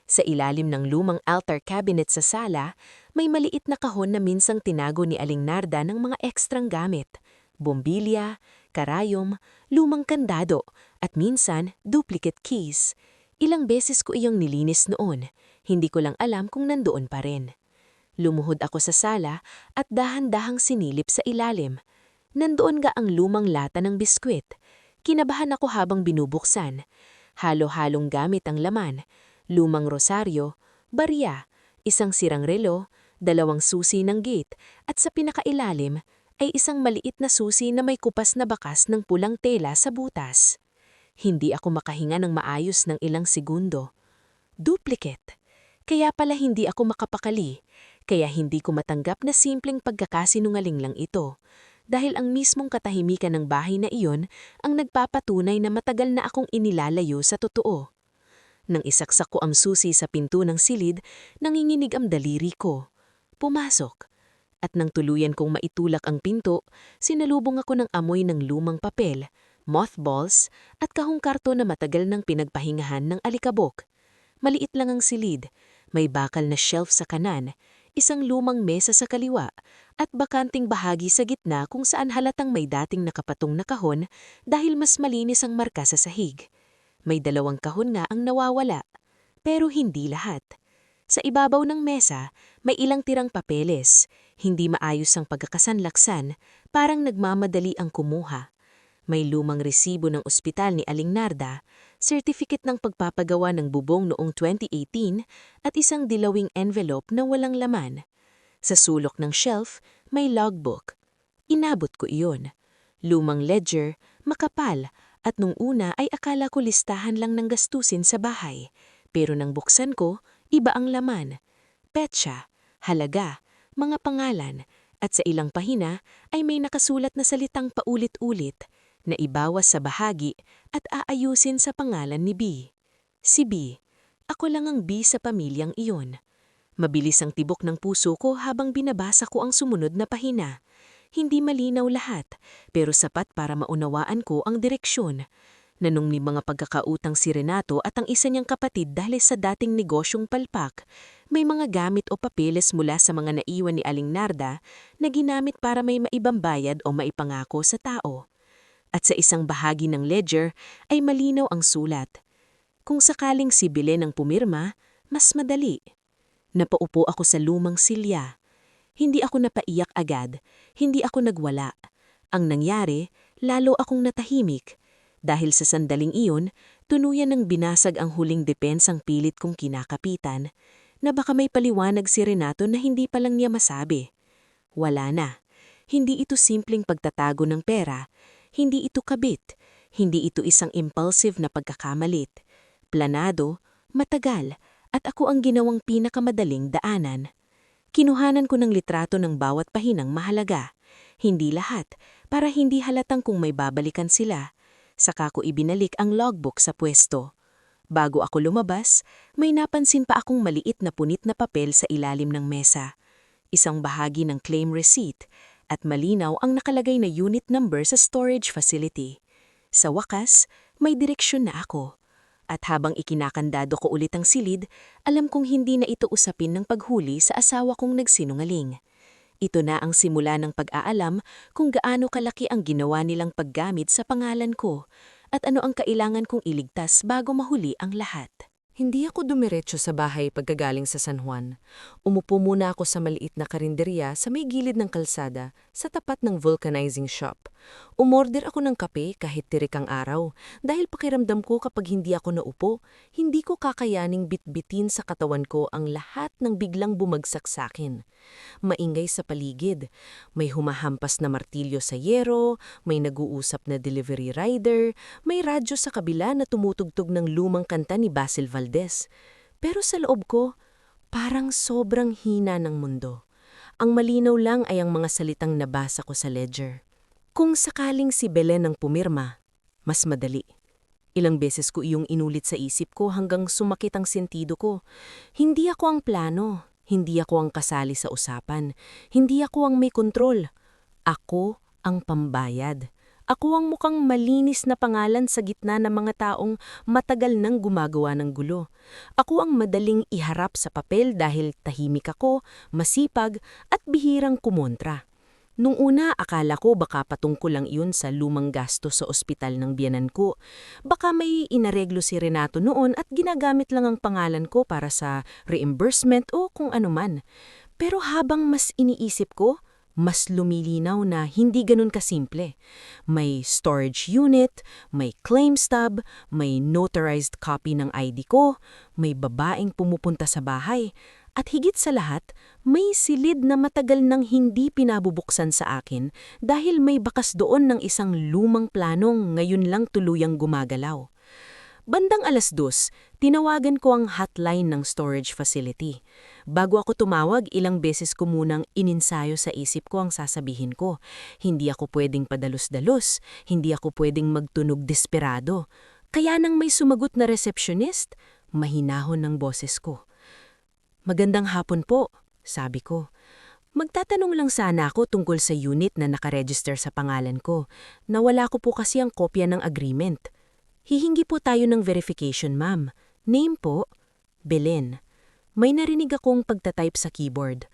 Sa ilalim ng lumang altar cabinet sa sala, may maliit na kahon na minsang tinago ni Aling Narda ng mga ekstrang gamit. Bombilya, karayom, lumang kandado, at minsan duplicate keys. Ilang beses ko iyong nilinis noon. Hindi ko lang alam kung nandoon pa rin. Lumuhod ako sa sala at dahan-dahang sinilip sa ilalim. Nandoon ga ang lumang lata ng biskwit. Kinabahan ako habang binubuksan. Halo-halong gamit ang laman. Lumang rosaryo, barya, isang sirang relo, 2 susi ng gate, at sa pinakailalim ay isang maliit na susi na may kupas na bakas ng pulang tela sa butas. Hindi ako makahinga ng maayos ng ilang segundo. Duplicate. Kaya pala hindi ako makapakali, kaya hindi ko matanggap na simpleng pagkakasinungaling lang ito. Dahil ang mismong katahimikan ng bahay na iyon ang nagpapatunay na matagal na akong inilalayo sa totoo. Nang isaksak ko ang susi sa pinto ng silid, nanginginig ang daliri ko. Pumasok. At nang tuluyan kong maitulak ang pinto, sinalubong ako ng amoy ng lumang papel, mothballs, at kahong karton na matagal nang pinagpahingahan ng alikabok. Maliit lang ang silid, may bakal na shelf sa kanan, isang lumang mesa sa kaliwa, at bakanting bahagi sa gitna kung saan halatang may dating nakapatong na kahon dahil mas malinis ang marka sa sahig. May 2 kahon nga ang nawawala, pero hindi lahat. Sa ibabaw ng mesa, may ilang tirang papeles, hindi maayos ang pagkakasanlaksan, parang nagmamadali ang kumuha. May lumang resibo ng ospital ni Aling Narda, certificate ng pagpapagawa ng bubong noong 2018 at isang dilawing envelope na walang laman. Sa sulok ng shelf, may logbook. Inabot ko iyon. Lumang ledger, makapal, at nung una ay akala ko listahan lang ng gastusin sa bahay. Pero nang buksan ko, iba ang laman. Petsa, halaga, mga pangalan, at sa ilang pahina ay may nakasulat na salitang paulit-ulit na ibawas sa bahagi at aayusin sa pangalan ni B. Si B. Ako lang ang B sa pamilyang iyon. Mabilis ang tibok ng puso ko habang binabasa ko ang sumunod na pahina. Hindi malinaw lahat, pero sapat para maunawaan ko ang direksyon. Na nung may mga pagkakautang si Renato at ang isa niyang kapatid dahil sa dating negosyong palpak, may mga gamit o papeles mula sa mga naiwan ni Aling Narda na ginamit para may maibang bayad o maipangako sa tao. At sa isang bahagi ng ledger ay malinaw ang sulat. Kung sakaling si Belen ang pumirma, mas madali. Napaupo ako sa lumang silya. Hindi ako napaiyak agad, hindi ako nagwala. Ang nangyari, lalo akong natahimik. Dahil sa sandaling iyon, Tuluyan ng binasag ang huling depensang pilit kong kinakapitan na baka may paliwanag si Renato na hindi pa lang niya masabi. Wala na. Hindi ito simpleng pagtatago ng pera, hindi ito kabit, hindi ito isang impulsive na pagkakamalit. Planado, matagal, at ako ang ginawang pinakamadaling daanan. Kinuhanan ko ng litrato ng bawat pahinang mahalaga. Hindi lahat, para hindi halatang kung may babalikan sila. Saka ko ibinalik ang logbook sa pwesto. Bago ako lumabas, may napansin pa akong maliit na punit na papel sa ilalim ng mesa. Isang bahagi ng claim receipt at malinaw ang nakalagay na unit number sa storage facility. Sa wakas, may direksyon na ako. At habang ikinakandado ko ulit ang silid, alam kong hindi na ito usapin ng paghuli sa asawa kong nagsinungaling. Ito na ang simula ng pag-aalam kung gaano kalaki ang ginawa nilang paggamit sa pangalan ko at ano ang kailangan kong iligtas bago mahuli ang lahat. Hindi ako dumiretso sa bahay pagkagaling sa San Juan. Umupo muna ako sa maliit na karinderya sa may gilid ng kalsada sa tapat ng vulcanizing shop. Umorder ako ng kape kahit tirik ang araw dahil pakiramdam ko kapag hindi ako naupo, hindi ko kakayaning bitbitin sa katawan ko ang lahat ng biglang bumagsak sa akin. Maingay sa paligid. May humahampas na martilyo sa yero, may nag-uusap na delivery rider, may radyo sa kabila na tumutugtog ng lumang kanta ni Basil Valdez. Pero sa loob ko, parang sobrang hina ng mundo. Ang malinaw lang ay ang mga salitang nabasa ko sa ledger. Kung sakaling si Belen ang pumirma, mas madali. Ilang beses ko iyong inulit sa isip ko hanggang sumakit ang sentido ko. Hindi ako ang plano. Hindi ako ang kasali sa usapan. Hindi ako ang may kontrol. Ako ang pambayad. Ako ang mukhang malinis na pangalan sa gitna ng mga taong matagal nang gumagawa ng gulo. Ako ang madaling iharap sa papel dahil tahimik ako, masipag at bihirang kumontra. Nung una, akala ko baka patungkol lang iyon sa lumang gasto sa ospital ng biyanan ko. Baka may inareglo si Renato noon at ginagamit lang ang pangalan ko para sa reimbursement o kung anuman. Pero habang mas iniisip ko, mas lumilinaw na hindi ganun kasimple. May storage unit, may claim stub, may notarized copy ng ID ko, may babaeng pumupunta sa bahay, at higit sa lahat, may silid na matagal nang hindi pinabubuksan sa akin dahil may bakas doon ng isang lumang planong ngayon lang tuluyang gumagalaw. Bandang 2:00, tinawagan ko ang hotline ng storage facility. Bago ako tumawag, ilang beses ko munang ininsayo sa isip ko ang sasabihin ko. Hindi ako pwedeng padalos-dalos, hindi ako pwedeng magtunog desperado. Kaya nang may sumagot na receptionist, mahinahon ng boses ko. "Magandang hapon po," sabi ko. "Magtatanong lang sana ako tungkol sa unit na nakaregister sa pangalan ko. Nawala ko po kasi ang kopya ng agreement." "Hihingi po tayo ng verification, ma'am. Name po?" "Belen." May narinig akong pagtatype sa keyboard.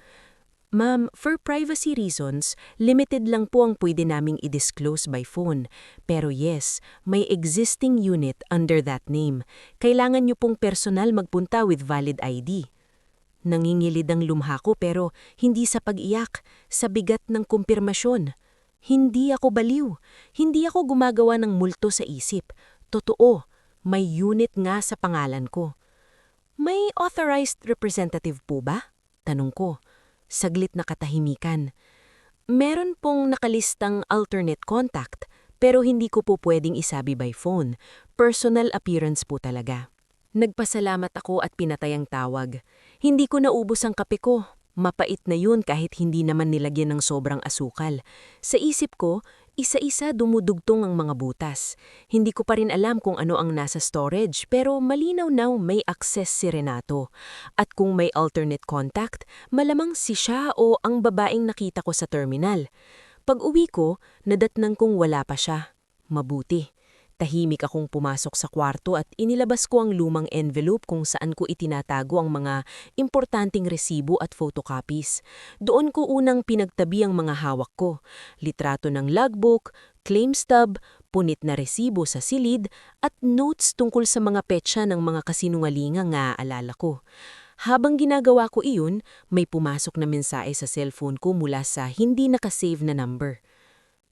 "Ma'am, for privacy reasons, limited lang po ang pwede naming i-disclose by phone. Pero yes, may existing unit under that name. Kailangan niyo pong personal magpunta with valid ID." Nangingilid ang lumha ko pero hindi sa pag-iyak, sa bigat ng kumpirmasyon. Hindi ako baliw. Hindi ako gumagawa ng multo sa isip. Totoo, may unit nga sa pangalan ko. "May authorized representative po ba?" tanong ko. Saglit na katahimikan. "Meron pong nakalistang alternate contact, pero hindi ko po pwedeng isabi by phone. Personal appearance po talaga." Nagpasalamat ako at pinatay ang tawag. Hindi ko naubos ang kape ko. Mapait na yun kahit hindi naman nilagyan ng sobrang asukal. Sa isip ko, isa-isa dumudugtong ang mga butas. Hindi ko pa rin alam kung ano ang nasa storage pero malinaw na may access si Renato. At kung may alternate contact, malamang si siya o ang babaeng nakita ko sa terminal. Pag-uwi ko, nadatnang kong wala pa siya. Mabuti. Tahimik akong pumasok sa kwarto at inilabas ko ang lumang envelope kung saan ko itinatago ang mga importanteng resibo at photocopies. Doon ko unang pinagtabi ang mga hawak ko, litrato ng logbook, claim stub, punit na resibo sa silid, at notes tungkol sa mga petsa ng mga kasinungalingang naaalala ko. Habang ginagawa ko iyon, may pumasok na mensahe sa cellphone ko mula sa hindi nakasave na number.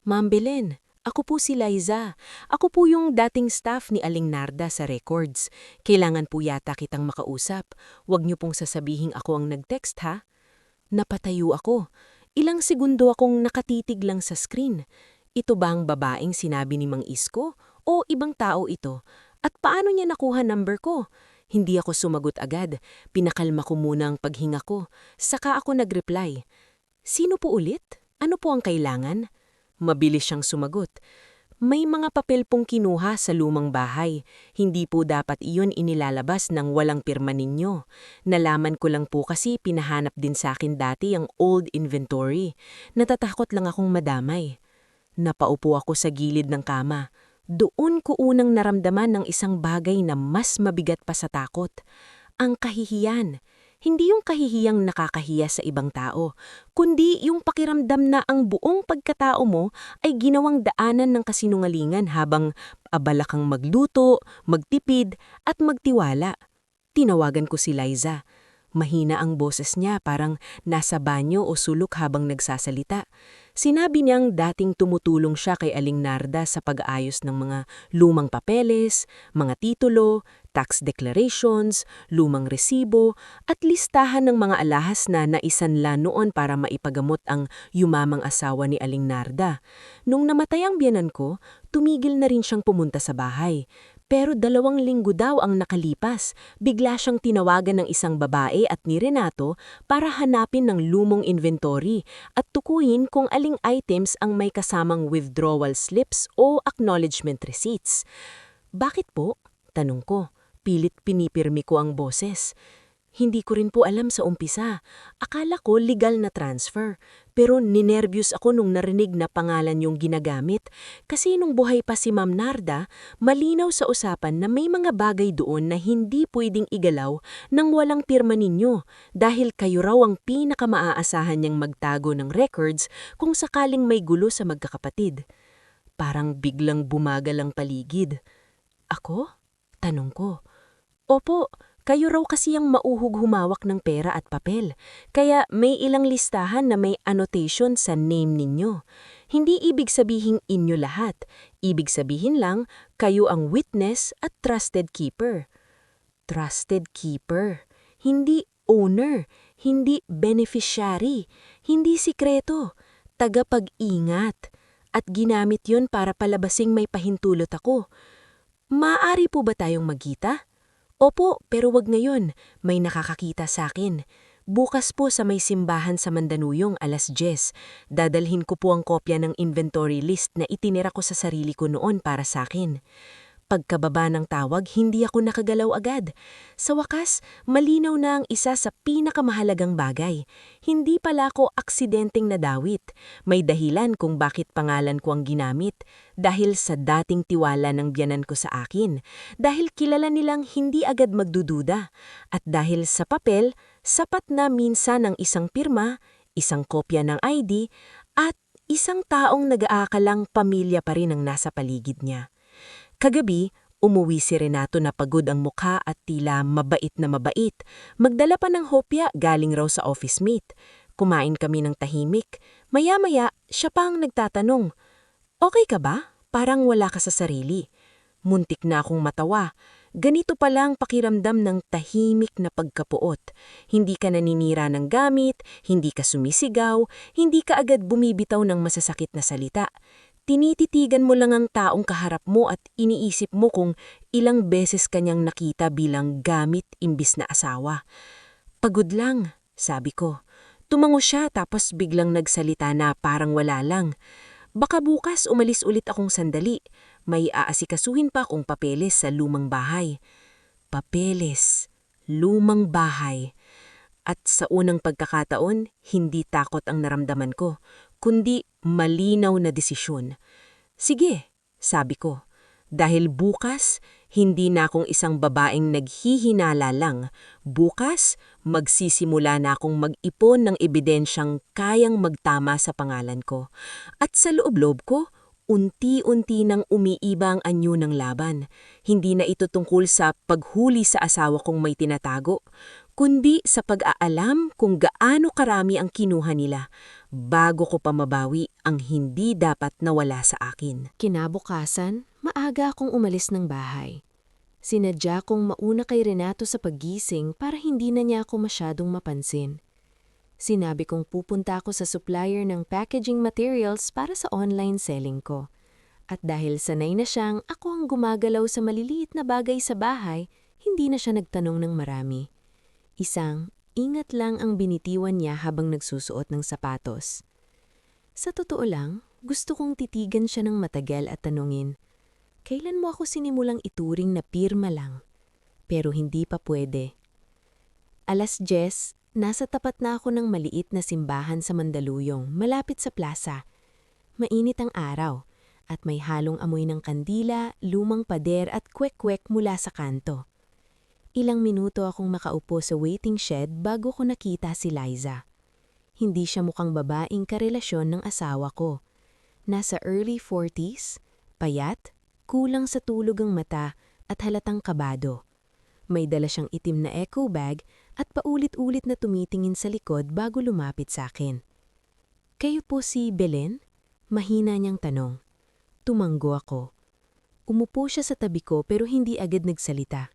"Ma'am Belen, Ako po si Liza. Ako po yung dating staff ni Aling Narda sa records. Kailangan po yata kitang makausap. Huwag niyo pong sasabihing ako ang nag-text ha. Napatayo ako. Ilang segundo akong nakatitig lang sa screen. Ito ba ang babaeng sinabi ni Mang Isko? O ibang tao ito? At paano niya nakuha number ko? Hindi ako sumagot agad. Pinakalma ko muna ang paghinga ko. Saka ako nag-reply. Sino po ulit? Ano po ang kailangan? Mabilis siyang sumagot. May mga papel pong kinuha sa lumang bahay. Hindi po dapat iyon inilalabas ng walang pirma ninyo. Nalaman ko lang po kasi pinahanap din sa akin dati ang old inventory. Natatakot lang akong madamay. Napaupo ako sa gilid ng kama. Doon ko unang naramdaman ng isang bagay na mas mabigat pa sa takot. Ang kahihiyan. Hindi yung kahihiyang nakakahiya sa ibang tao, kundi yung pakiramdam na ang buong pagkatao mo ay ginawang daanan ng kasinungalingan habang abala kang magluto, magtipid at magtiwala. Tinawagan ko si Liza. Mahina ang boses niya, parang nasa banyo o sulok habang nagsasalita. Sinabi niyang dating tumutulong siya kay Aling Narda sa pag-aayos ng mga lumang papeles, mga titulo, tax declarations, lumang resibo, at listahan ng mga alahas na naisanla noon para maipagamot ang yumamang asawa ni Aling Narda. Nung namatay ang biyanan ko, tumigil na rin siyang pumunta sa bahay. Pero 2 linggo daw ang nakalipas, bigla siyang tinawagan ng isang babae at ni Renato para hanapin ng lumong inventory at tukuyin kung aling items ang may kasamang withdrawal slips o acknowledgement receipts. Bakit po? Tanong ko. Pilit pinipirmi ko ang boses. Hindi ko rin po alam sa umpisa. Akala ko legal na transfer. Pero ninervyos ako nung narinig na pangalan yung ginagamit. Kasi nung buhay pa si Ma'am Narda, malinaw sa usapan na may mga bagay doon na hindi pwedeng igalaw nang walang pirma ninyo. Dahil kayo raw ang pinakamaaasahan niyang magtago ng records kung sakaling may gulo sa magkakapatid. Parang biglang bumagal ang paligid. Ako? Tanong ko. Opo, kayo raw kasi ang mauhog humawak ng pera at papel. Kaya may ilang listahan na may annotation sa name ninyo. Hindi ibig sabihing inyo lahat. Ibig sabihin lang, kayo ang witness at trusted keeper. Trusted keeper. Hindi owner. Hindi beneficiary. Hindi sikreto. Tagapag-ingat. At ginamit yun para palabasing may pahintulot ako. Maaari po ba tayong magkita? Opo, pero wag ngayon. May nakakakita sa akin. Bukas po sa may simbahan sa Mandaluyong 10:00. Dadalhin ko po ang kopya ng inventory list na itinira ko sa sarili ko noon para sa akin. Pagkababa ng tawag, hindi ako nakagalaw agad. Sa wakas, malinaw na ang isa sa pinakamahalagang bagay. Hindi pala ako aksidenteng nadawit. May dahilan kung bakit pangalan ko ang ginamit. Dahil sa dating tiwala ng biyanan ko sa akin. Dahil kilala nilang hindi agad magdududa. At dahil sa papel, sapat na minsan ang isang pirma, isang kopya ng ID, at isang taong nag-aakalang pamilya pa rin ang nasa paligid niya. Kagabi, umuwi si Renato na pagod ang mukha at tila mabait na mabait. Magdala pa ng hopya galing raw sa office mate. Kumain kami ng tahimik. Maya-maya, siya pa ang nagtatanong, "Okay ka ba? Parang wala ka sa sarili." Muntik na akong matawa. Ganito pala ang pakiramdam ng tahimik na pagkapuot. Hindi ka naninira ng gamit, hindi ka sumisigaw, hindi ka agad bumibitaw ng masasakit na salita. Tinititigan mo lang ang taong kaharap mo at iniisip mo kung ilang beses kanyang nakita bilang gamit imbis na asawa. "Pagod lang," sabi ko. Tumango siya tapos biglang nagsalita na parang wala lang. "Baka bukas umalis ulit akong sandali. May aasikasuhin pa akong papeles sa lumang bahay." Papeles, lumang bahay. At sa unang pagkakataon, hindi takot ang naramdaman ko, kundi malinaw na desisyon. "Sige," sabi ko. Dahil bukas, hindi na akong isang babaeng naghihinala lang. Bukas, magsisimula na akong mag-ipon ng ebidensyang kayang magtama sa pangalan ko. At sa loob-loob ko, unti-unti nang umiiba ang anyo ng laban. Hindi na ito tungkol sa paghuli sa asawa kong may tinatago, kundi sa pag-aalam kung gaano karami ang kinuha nila. bago ko pa mabawi ang hindi dapat nawala sa akin. Kinabukasan, maaga akong umalis ng bahay. Sinadya kong mauna kay Renato sa paggising para hindi na niya ako masyadong mapansin. Sinabi kong pupunta ako sa supplier ng packaging materials para sa online selling ko. At dahil sanay na siyang ako ang gumagalaw sa maliliit na bagay sa bahay, hindi na siya nagtanong ng marami. Isang ingat lang ang binitiwan niya habang nagsusuot ng sapatos. Sa totoo lang, gusto kong titigan siya ng matagal at tanungin, kailan mo ako sinimulang ituring na pirma lang? Pero hindi pa pwede. 10:00, nasa tapat na ako ng maliit na simbahan sa Mandaluyong, malapit sa plaza. Mainit ang araw, at may halong amoy ng kandila, lumang pader at kwek-kwek mula sa kanto. Ilang minuto akong makaupo sa waiting shed bago ko nakita si Liza. Hindi siya mukhang babaeng karelasyon ng asawa ko. Nasa early 40s, payat, kulang sa tulog ang mata at halatang kabado. May dala siyang itim na eco bag at paulit-ulit na tumitingin sa likod bago lumapit sa akin. "Kayo po si Belen?" Mahina niyang tanong. Tumanggo ako. Umupo siya sa tabi ko pero hindi agad nagsalita.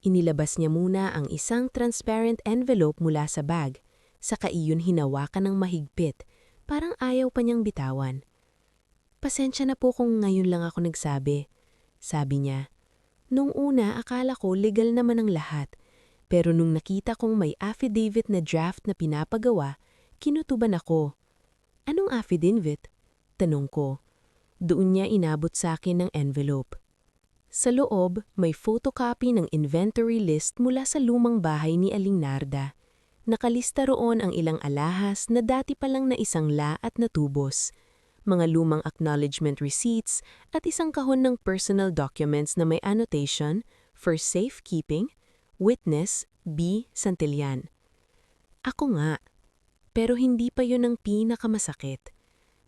Inilabas niya muna ang isang transparent envelope mula sa bag, saka iyon hinawakan ng mahigpit, parang ayaw pa niyang bitawan. "Pasensya na po kung ngayon lang ako nagsabi," sabi niya. Nung una akala ko legal naman ang lahat, pero nung nakita kong may affidavit na draft na pinapagawa, kinutuban ako. "Anong affidavit?" tanong ko. Doon niya inabot sa akin ng envelope. Sa loob, may photocopy ng inventory list mula sa lumang bahay ni Aling Narda. Nakalista roon ang ilang alahas na dati pa lang naisangla at natubos, mga lumang acknowledgement receipts at isang kahon ng personal documents na may annotation for safekeeping, witness B. Santillan. Ako nga, pero hindi pa yun ang pinakamasakit.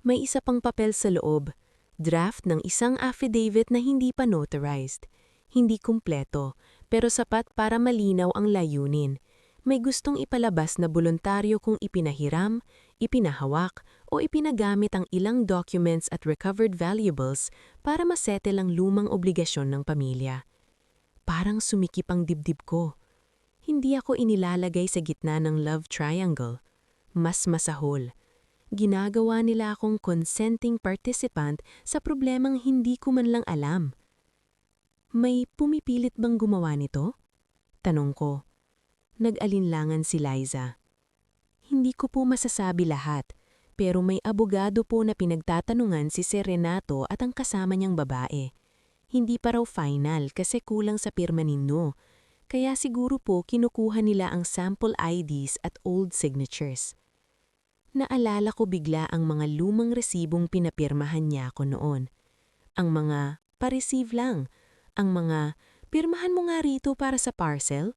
May isa pang papel sa loob, draft ng isang affidavit na hindi pa notarized. Hindi kumpleto, pero sapat para malinaw ang layunin. May gustong ipalabas na voluntaryo kung ipinahiram, ipinahawak, o ipinagamit ang ilang documents at recovered valuables para masettle ang lumang obligasyon ng pamilya. Parang sumikip ang dibdib ko. Hindi ako inilalagay sa gitna ng love triangle. Mas masahol. Ginagawa nila akong consenting participant sa problemang hindi ko man lang alam. "May pumipilit bang gumawa nito?" tanong ko. Nag-alinlangan si Liza. "Hindi ko po masasabi lahat, pero may abogado po na pinagtatanungan si Sir Renato at ang kasama niyang babae. Hindi pa raw final kasi kulang sa pirma ninyo, kaya siguro po kinukuha nila ang sample IDs at old signatures." Naalala ko bigla ang mga lumang resibong pinapirmahan niya ako noon. Ang mga pa-receive lang, ang mga pirmahan mo nga rito para sa parcel,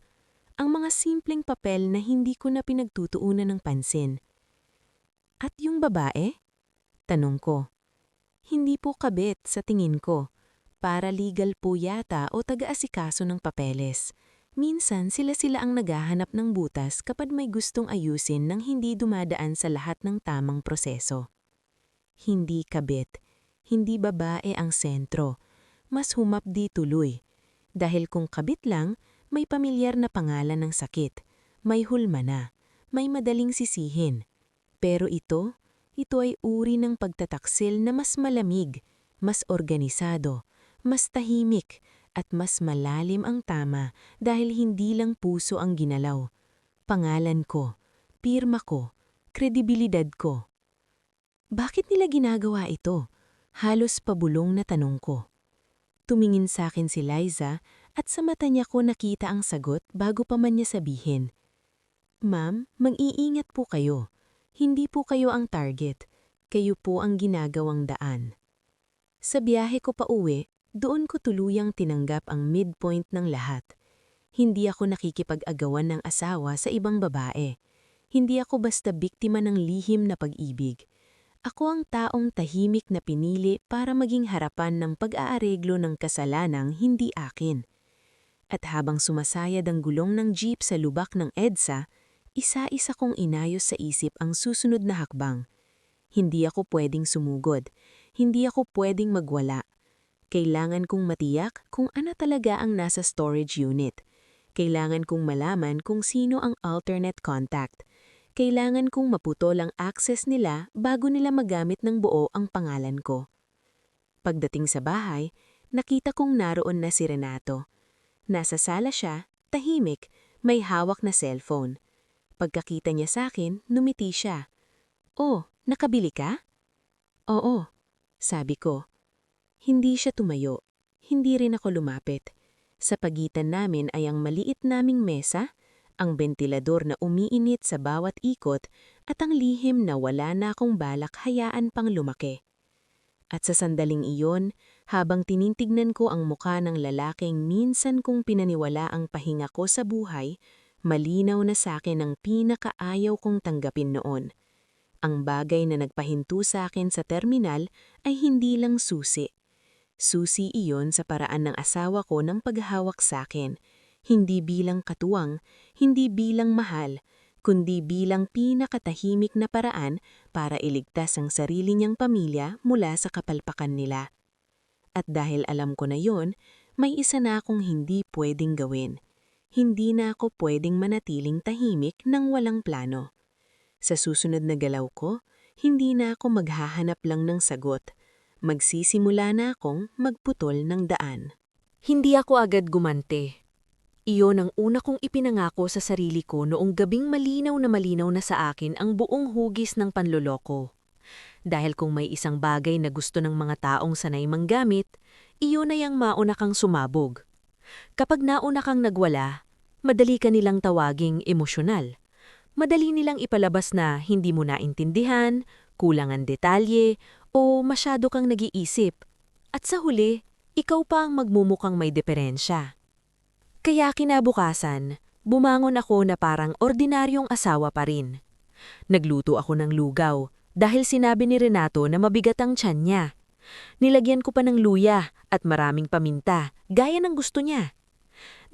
ang mga simpleng papel na hindi ko na pinagtutuunan ng pansin. "At yung babae?" tanong ko. "Hindi po kabit sa tingin ko. Paralegal po yata o taga-asikaso ng papeles. Minsan sila-sila ang naghahanap ng butas kapag may gustong ayusin nang hindi dumadaan sa lahat ng tamang proseso." Hindi kabit, hindi babae ang sentro. Mas humapdi tuloy. Dahil kung kabit lang, may pamilyar na pangalan ng sakit, may hulma na, may madaling sisihin. Pero ito ay uri ng pagtataksil na mas malamig, mas organisado, mas tahimik, at mas malalim ang tama dahil hindi lang puso ang ginalaw. Pangalan ko, pirma ko, kredibilidad ko. Bakit nila ginagawa ito? Halos pabulong na tanong ko. Tumingin sa akin si Liza at sa mata niya ko nakita ang sagot bago pa man niya sabihin. "Ma'am, mag-iingat po kayo. Hindi po kayo ang target. Kayo po ang ginagawang daan." Sa biyahe ko pa uwi, doon ko tuluyang tinanggap ang midpoint ng lahat. Hindi ako nakikipag-agawan ng asawa sa ibang babae. Hindi ako basta biktima ng lihim na pag-ibig. Ako ang taong tahimik na pinili para maging harapan ng pag-aareglo ng kasalanang hindi akin. At habang sumasayad ang gulong ng jeep sa lubak ng EDSA, isa-isa kong inayos sa isip ang susunod na hakbang. Hindi ako pwedeng sumugod. Hindi ako pwedeng magwala. Kailangan kong matiyak kung ano talaga ang nasa storage unit. Kailangan kong malaman kung sino ang alternate contact. Kailangan kong maputol ang access nila bago nila magamit ng buo ang pangalan ko. Pagdating sa bahay, nakita kong naroon na si Renato. Nasa sala siya, tahimik, may hawak na cellphone. Pagkakita niya sa akin, numiti siya. "Oh, nakabili ka?" "Oo," sabi ko. Hindi siya tumayo. Hindi rin ako lumapit. Sa pagitan namin ay ang maliit naming mesa, ang bentilador na umiinit sa bawat ikot at ang lihim na wala na akong balak hayaan pang lumaki. At sa sandaling iyon, habang tinitignan ko ang muka ng lalaking minsan kong pinaniwala ang pahinga ko sa buhay, malinaw na sa akin ang pinakaayaw kong tanggapin noon. Ang bagay na nagpahinto sa akin sa terminal ay hindi lang susi. Susi iyon sa paraan ng asawa ko ng paghahawak sa akin, hindi bilang katuwang, hindi bilang mahal, kundi bilang pinakatahimik na paraan para iligtas ang sarili niyang pamilya mula sa kapalpakan nila. At dahil alam ko na yon, may isa na akong hindi pwedeng gawin. Hindi na ako pwedeng manatiling tahimik nang walang plano. Sa susunod na galaw ko, hindi na ako maghahanap lang ng sagot. Magsisimula na akong magputol ng daan. Hindi ako agad gumante. Iyon ang una kong ipinangako sa sarili ko noong gabing malinaw na sa akin ang buong hugis ng panloloko. Dahil kung may isang bagay na gusto ng mga taong sanay manggamit, iyon ay ang mauna kang sumabog. Kapag nauna kang nagwala, madali ka nilang tawaging emosyonal. Madali nilang ipalabas na hindi mo naintindihan, kulang ang detalye, o masyado kang nag-iisip. At sa huli, ikaw pa ang magmumukhang may diferensya. Kaya kinabukasan, bumangon ako na parang ordinaryong asawa pa rin. Nagluto ako ng lugaw dahil sinabi ni Renato na mabigat ang tiyan niya. Nilagyan ko pa ng luya at maraming paminta, gaya ng gusto niya.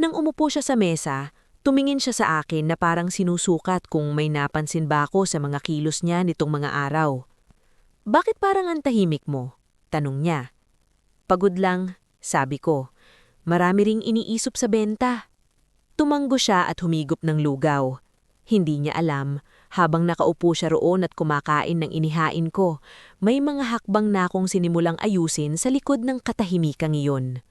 Nang umupo siya sa mesa, tumingin siya sa akin na parang sinusukat kung may napansin ba ako sa mga kilos niya nitong mga araw. "Bakit parang ang tahimik mo?" tanong niya. "Pagod lang," sabi ko. "Marami ring iniisip sa benta." Tumanggo siya at humigop ng lugaw. Hindi niya alam, habang nakaupo siya roon at kumakain ng inihain ko, may mga hakbang na akong sinimulang ayusin sa likod ng katahimikang iyon.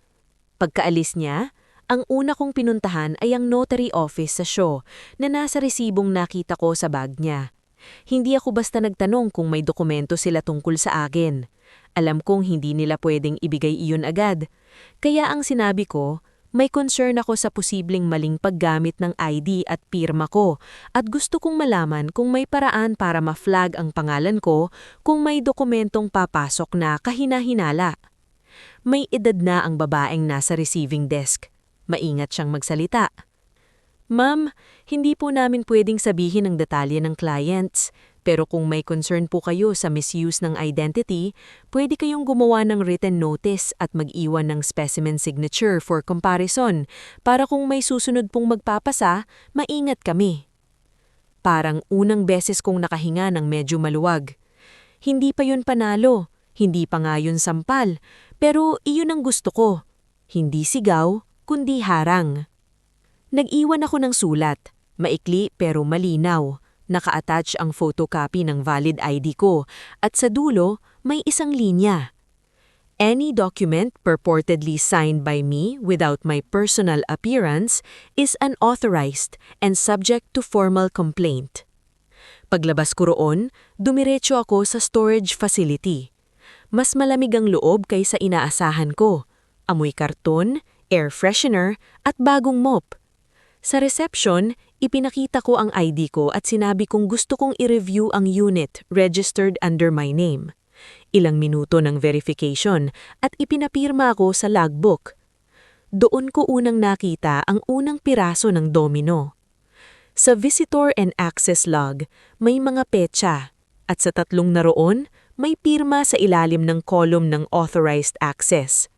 Pagkaalis niya, ang una kong pinuntahan ay ang notary office sa show na nasa resibong nakita ko sa bag niya. Hindi ako basta nagtanong kung may dokumento sila tungkol sa akin. Alam kong hindi nila pwedeng ibigay iyon agad. Kaya ang sinabi ko, may concern ako sa posibleng maling paggamit ng ID at pirma ko at gusto kong malaman kung may paraan para ma-flag ang pangalan ko kung may dokumentong papasok na kahina-hinala. May edad na ang babaeng nasa receiving desk. Maingat siyang magsalita. "Ma'am, hindi po namin pwedeng sabihin ang detalye ng clients, pero kung may concern po kayo sa misuse ng identity, pwede kayong gumawa ng written notice at mag-iwan ng specimen signature for comparison para kung may susunod pong magpapasa, maingat kami." Parang unang beses kong nakahinga ng medyo maluwag. Hindi pa yun panalo, hindi pa nga yun sampal, pero iyon ang gusto ko. Hindi sigaw, kundi harang. Nag-iwan ako ng sulat, maikli pero malinaw. Naka-attach ang photocopy ng valid ID ko at sa dulo may isang linya. "Any document purportedly signed by me without my personal appearance is unauthorized and subject to formal complaint." Paglabas ko roon, dumiretso ako sa storage facility. Mas malamig ang loob kaysa inaasahan ko. Amoy karton, air freshener at bagong mop. Sa reception, ipinakita ko ang ID ko at sinabi kong gusto kong i-review ang unit registered under my name. Ilang minuto ng verification at ipinapirma ako sa logbook. Doon ko unang nakita ang unang piraso ng domino. Sa visitor and access log, may mga petsa at sa tatlong naroon, may pirma sa ilalim ng column ng authorized access.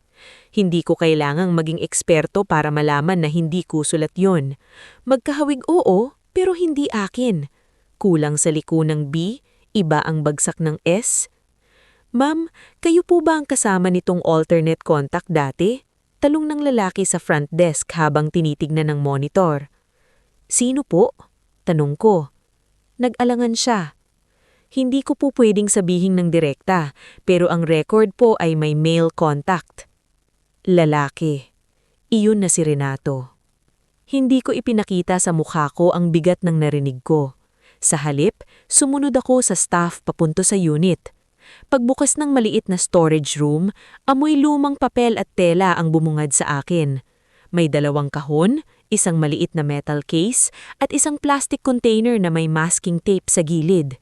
Hindi ko kailangang maging eksperto para malaman na hindi ko sulat yon. Magkahawig oo, pero hindi akin. Kulang sa liku ng B, Iba ang bagsak ng S. Ma'am, kayo po ba ang kasama nitong alternate contact dati? Talong ng lalaki sa front desk habang tinitignan ng monitor. Sino po? Tanong ko. Nag-alangan siya. Hindi ko po pwedeng sabihin ng direkta, pero ang record po ay may male contact. Lalaki. Iyon na si Renato. Hindi ko ipinakita sa mukha ko ang bigat ng narinig ko. Sa halip, sumunod ako sa staff papunto sa unit. Pagbukas ng maliit na storage room, amoy lumang papel at tela ang bumungad sa akin. May 2 kahon, isang maliit na metal case, at isang plastic container na may masking tape sa gilid.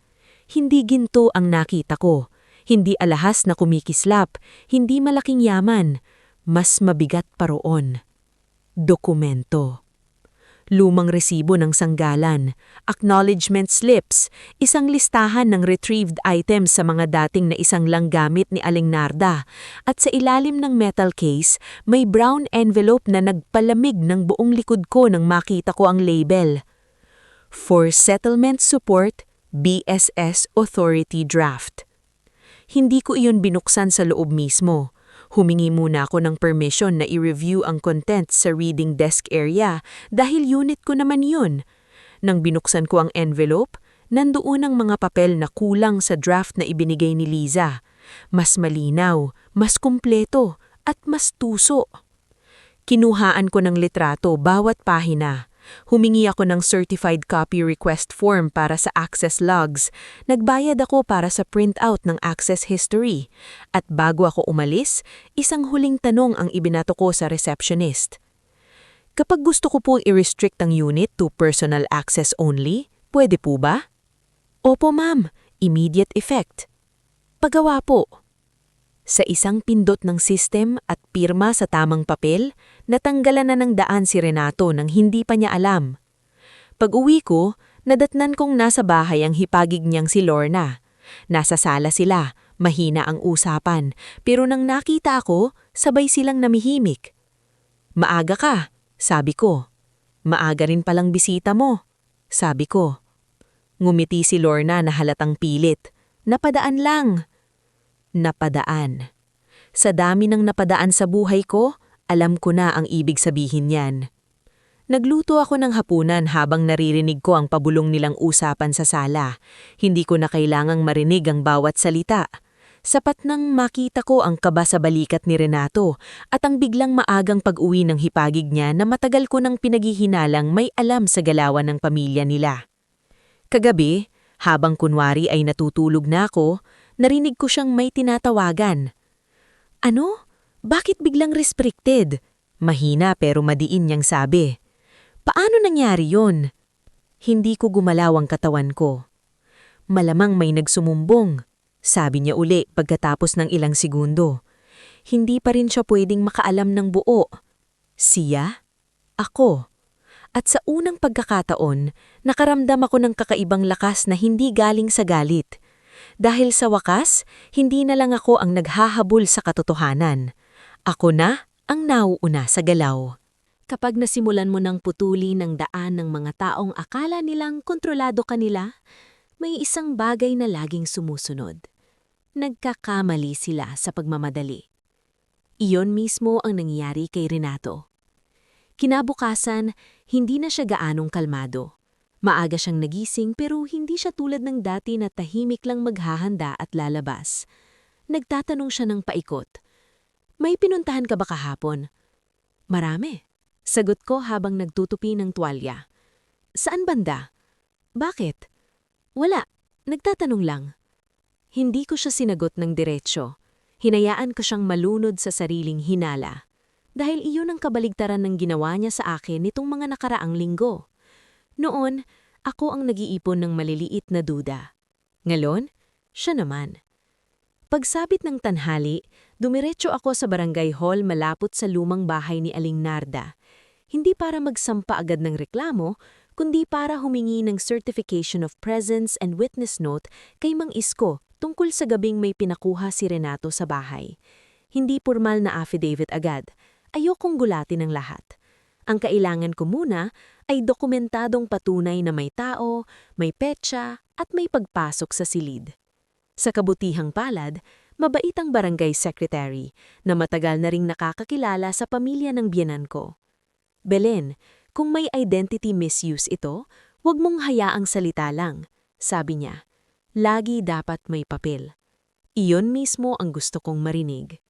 Hindi ginto ang nakita ko. Hindi alahas na kumikislap, hindi malaking yaman. Mas mabigat pa roon. Dokumento. Lumang resibo ng sanggalan, acknowledgement slips, isang listahan ng retrieved items sa mga dating na isang lang gamit ni Aling Narda, at sa ilalim ng metal case, may brown envelope na nagpalamig ng buong likod ko nang makita ko ang label. For Settlement Support, BSS Authority Draft. Hindi ko iyon binuksan sa loob mismo. Humingi muna ako ng permission na i-review ang content sa reading desk area dahil unit ko naman yun. Nang binuksan ko ang envelope, nandoon ang mga papel na kulang sa draft na ibinigay ni Liza. Mas malinaw, mas kumpleto, at mas tuso. Kinuhaan ko ng litrato bawat pahina. Humingi ako ng certified copy request form para sa access logs. Nagbayad ako para sa printout ng access history. At bago ako umalis, isang huling tanong ang ibinato ko sa receptionist. Kapag gusto ko pong i-restrict ang unit to personal access only, pwede po ba? Opo ma'am, immediate effect. Pagawa po. Sa isang pindot ng system at pirma sa tamang papel, natanggalan na ng daan si Renato nang hindi pa niya alam. Pag-uwi ko, nadatnan kong nasa bahay ang hipagig niyang si Lorna. Nasa sala sila, mahina ang usapan, pero nang nakita ako, sabay silang namihimik. Maaga ka, sabi ko. Maaga rin palang bisita mo, sabi ko. Ngumiti si Lorna na halatang pilit. Napadaan lang. Napadaan. Sa dami ng napadaan sa buhay ko, alam ko na ang ibig sabihin niyan. Nagluto ako ng hapunan habang naririnig ko ang pabulong nilang usapan sa sala. Hindi ko na kailangang marinig ang bawat salita. Sapat nang makita ko ang kaba sa balikat ni Renato at ang biglang maagang pag-uwi ng hipagig niya na matagal ko nang pinaghihinalang may alam sa galawan ng pamilya nila. Kagabi, habang kunwari ay natutulog na ako, narinig ko siyang may tinatawagan. Ano? Bakit biglang restricted? Mahina pero madiin niyang sabi. Paano nangyari yon? Hindi ko gumalaw ang katawan ko. Malamang may nagsumumbong, sabi niya uli pagkatapos ng ilang segundo. Hindi pa rin siya pwedeng makaalam ng buo. Siya? Ako? At sa unang pagkakataon, nakaramdam ako ng kakaibang lakas na hindi galing sa galit. Dahil sa wakas, hindi na lang ako ang naghahabol sa katotohanan. Ako na ang nauuna sa galaw. Kapag nasimulan mo ng putuli ng daan ng mga taong akala nilang kontrolado ka nila, may isang bagay na laging sumusunod. Nagkakamali sila sa pagmamadali. Iyon mismo ang nangyari kay Renato. Kinabukasan, hindi na siya gaanong kalmado. Maaga siyang nagising pero hindi siya tulad ng dati na tahimik lang maghahanda at lalabas. Nagtatanong siya ng paikot. May pinuntahan ka ba kahapon? Marami. Sagot ko habang nagtutupi ng tuwalya. Saan banda? Bakit? Wala. Nagtatanong lang. Hindi ko siya sinagot ng diretsyo. Hinayaan ko siyang malunod sa sariling hinala. Dahil iyon ang kabaligtaran ng ginawa niya sa akin nitong mga nakaraang linggo. Noon, ako ang nag-iipon ng maliliit na duda. Ngayon, siya naman. Pagsabit ng tanghali, dumiretso ako sa barangay hall malapot sa lumang bahay ni Aling Narda. Hindi para magsampa agad ng reklamo, kundi para humingi ng certification of presence and witness note kay Mang Isko tungkol sa gabing may pinakuha si Renato sa bahay. Hindi formal na affidavit agad. Ayokong gulatin ang lahat. Ang kailangan ko muna ay dokumentadong patunay na may tao, may petsa, at may pagpasok sa silid. Sa kabutihang palad, mabait ang barangay secretary na matagal na ring nakakakilala sa pamilya ng biyenan ko. Belen, kung may identity misuse ito, huwag mong hayaang salita lang, sabi niya. Lagi dapat may papel. Iyon mismo ang gusto kong marinig.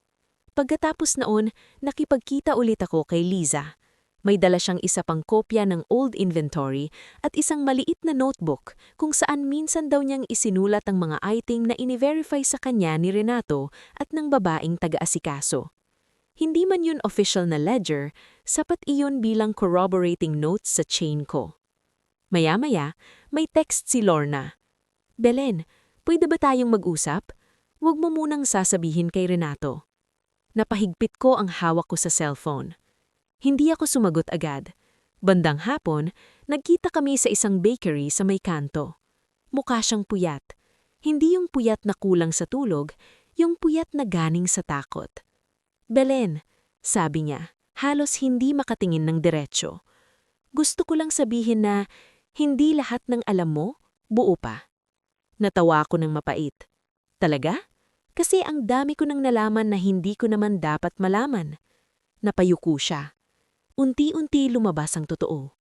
Pagkatapos noon, nakipagkita ulit ako kay Liza. May dala siyang isa pang kopya ng old inventory at isang maliit na notebook kung saan minsan daw niyang isinulat ang mga item na ini-verify sa kanya ni Renato at ng babaeng taga-asikaso. Hindi man yun official na ledger, sapat iyon bilang corroborating notes sa chain ko. Maya-maya, may text si Lorna. Belen, pwede ba tayong mag-usap? Huwag mo munang sasabihin kay Renato. Napahigpit ko ang hawak ko sa cellphone. Hindi ako sumagot agad. Bandang hapon, nagkita kami sa isang bakery sa may kanto. Mukha siyang puyat. Hindi yung puyat na kulang sa tulog, yung puyat na ganing sa takot. Belen, sabi niya, halos hindi makatingin ng diretsyo. Gusto ko lang sabihin na hindi lahat ng alam mo, buo pa. Natawa ako ng mapait. Talaga? Kasi ang dami ko nang nalaman na hindi ko naman dapat malaman. Napayuko siya. Unti-unti lumabas ang totoo.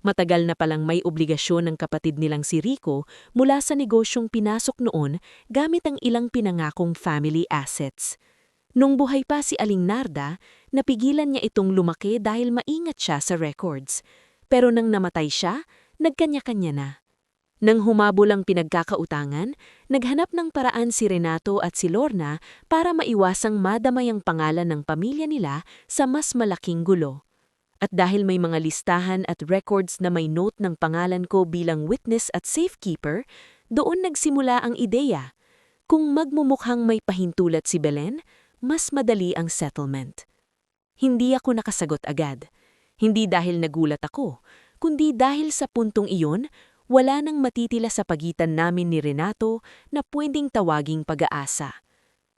Matagal na palang may obligasyon ng kapatid nilang si Rico mula sa negosyong pinasok noon gamit ang ilang pinangakong family assets. Nung buhay pa si Aling Narda, napigilan niya itong lumaki dahil maingat siya sa records. Pero nang namatay siya, nagkanya-kanya na. Nang humabol ang pinagkakautangan, naghanap ng paraan si Renato at si Lorna para maiwasang madamay ang pangalan ng pamilya nila sa mas malaking gulo. At dahil may mga listahan at records na may note ng pangalan ko bilang witness at safekeeper, doon nagsimula ang ideya. Kung magmumukhang may pahintulot si Belen, mas madali ang settlement. Hindi ako nakasagot agad. Hindi dahil nagulat ako, kundi dahil sa puntong iyon, wala nang matitila sa pagitan namin ni Renato na pwedeng tawaging pag-aasa.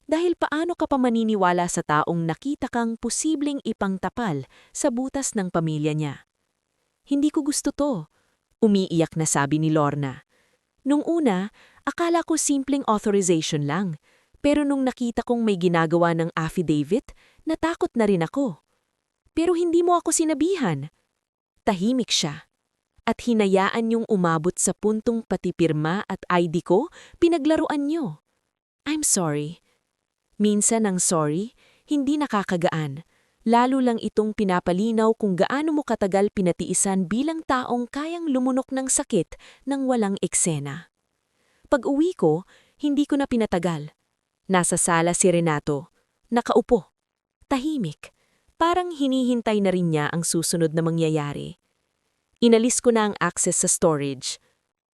Dahil paano ka pa maniniwala sa taong nakita kang posibleng ipangtapal sa butas ng pamilya niya? Hindi ko gusto to, umiiyak na sabi ni Lorna. Nung una, akala ko simpleng authorization lang, pero nung nakita kong may ginagawa ng affidavit, natakot na rin ako. Pero hindi mo ako sinabihan. Tahimik siya. At hinayaan niyong umabot sa puntong pati pirma at ID ko, pinaglaruan niyo. I'm sorry. Minsan ang sorry, hindi nakakagaan. Lalo lang itong pinapalinaw kung gaano mo katagal pinatiisan bilang taong kayang lumunok ng sakit nang walang eksena. Pag-uwi ko, hindi ko na pinatagal. Nasa sala si Renato. Nakaupo. Tahimik. Parang hinihintay na rin niya ang susunod na mangyayari. Inalis ko na ang access sa storage.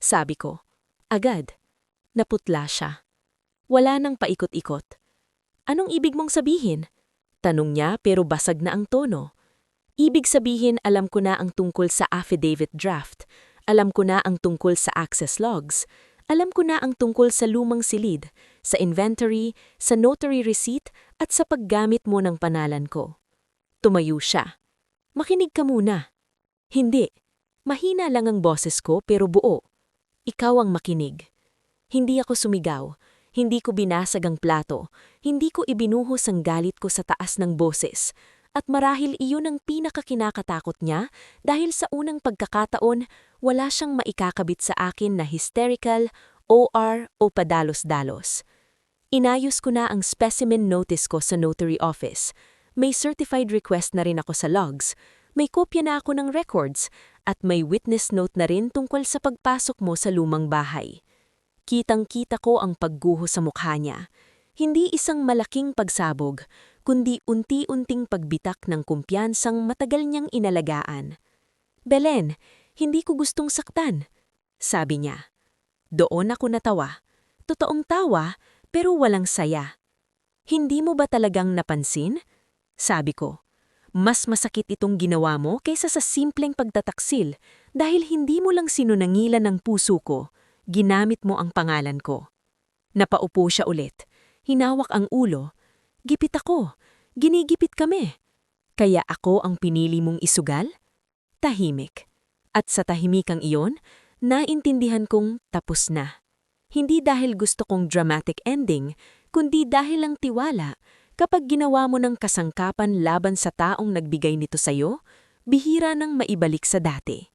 Sabi ko, agad. Naputla siya. Wala nang paikot-ikot. Anong ibig mong sabihin? Tanong niya pero basag na ang tono. Ibig sabihin alam ko na ang tungkol sa affidavit draft. Alam ko na ang tungkol sa access logs. Alam ko na ang tungkol sa lumang silid, sa inventory, sa notary receipt at sa paggamit mo ng panalan ko. Tumayo siya. Makinig ka muna. Hindi. Mahina lang ang boses ko pero buo. Ikaw ang makinig. Hindi ako sumigaw. Hindi ko binasag ang plato, hindi ko ibinuhos ang galit ko sa taas ng boses. At marahil iyon ang pinakakinakatakot niya dahil sa unang pagkakataon, wala siyang maikakabit sa akin na hysterical, OR o padalos-dalos. Inayos ko na ang specimen notice ko sa notary office. May certified request na rin ako sa logs. May kopya na ako ng records at may witness note na rin tungkol sa pagpasok mo sa lumang bahay. Kitang-kita ko ang pagguho sa mukha niya. Hindi isang malaking pagsabog, kundi unti-unting pagbitak ng kumpiyansang matagal niyang inalagaan. Belen, hindi ko gustong saktan, sabi niya. Doon ako natawa. Totoong tawa, pero walang saya. Hindi mo ba talagang napansin? Sabi ko. Mas masakit itong ginawa mo kaysa sa simpleng pagtataksil dahil hindi mo lang sinunangilan ng puso ko. Ginamit mo ang pangalan ko. Napaupo siya ulit. Hinawak ang ulo. Gipit ako. Ginigipit kami. Kaya ako ang pinili mong isugal? tahimik. At sa tahimikang iyon, naintindihan kong tapos na. Hindi dahil gusto kong dramatic ending, kundi dahil ang tiwala, kapag ginawa mo ng kasangkapan laban sa taong nagbigay nito sa'yo, bihira nang maibalik sa dati.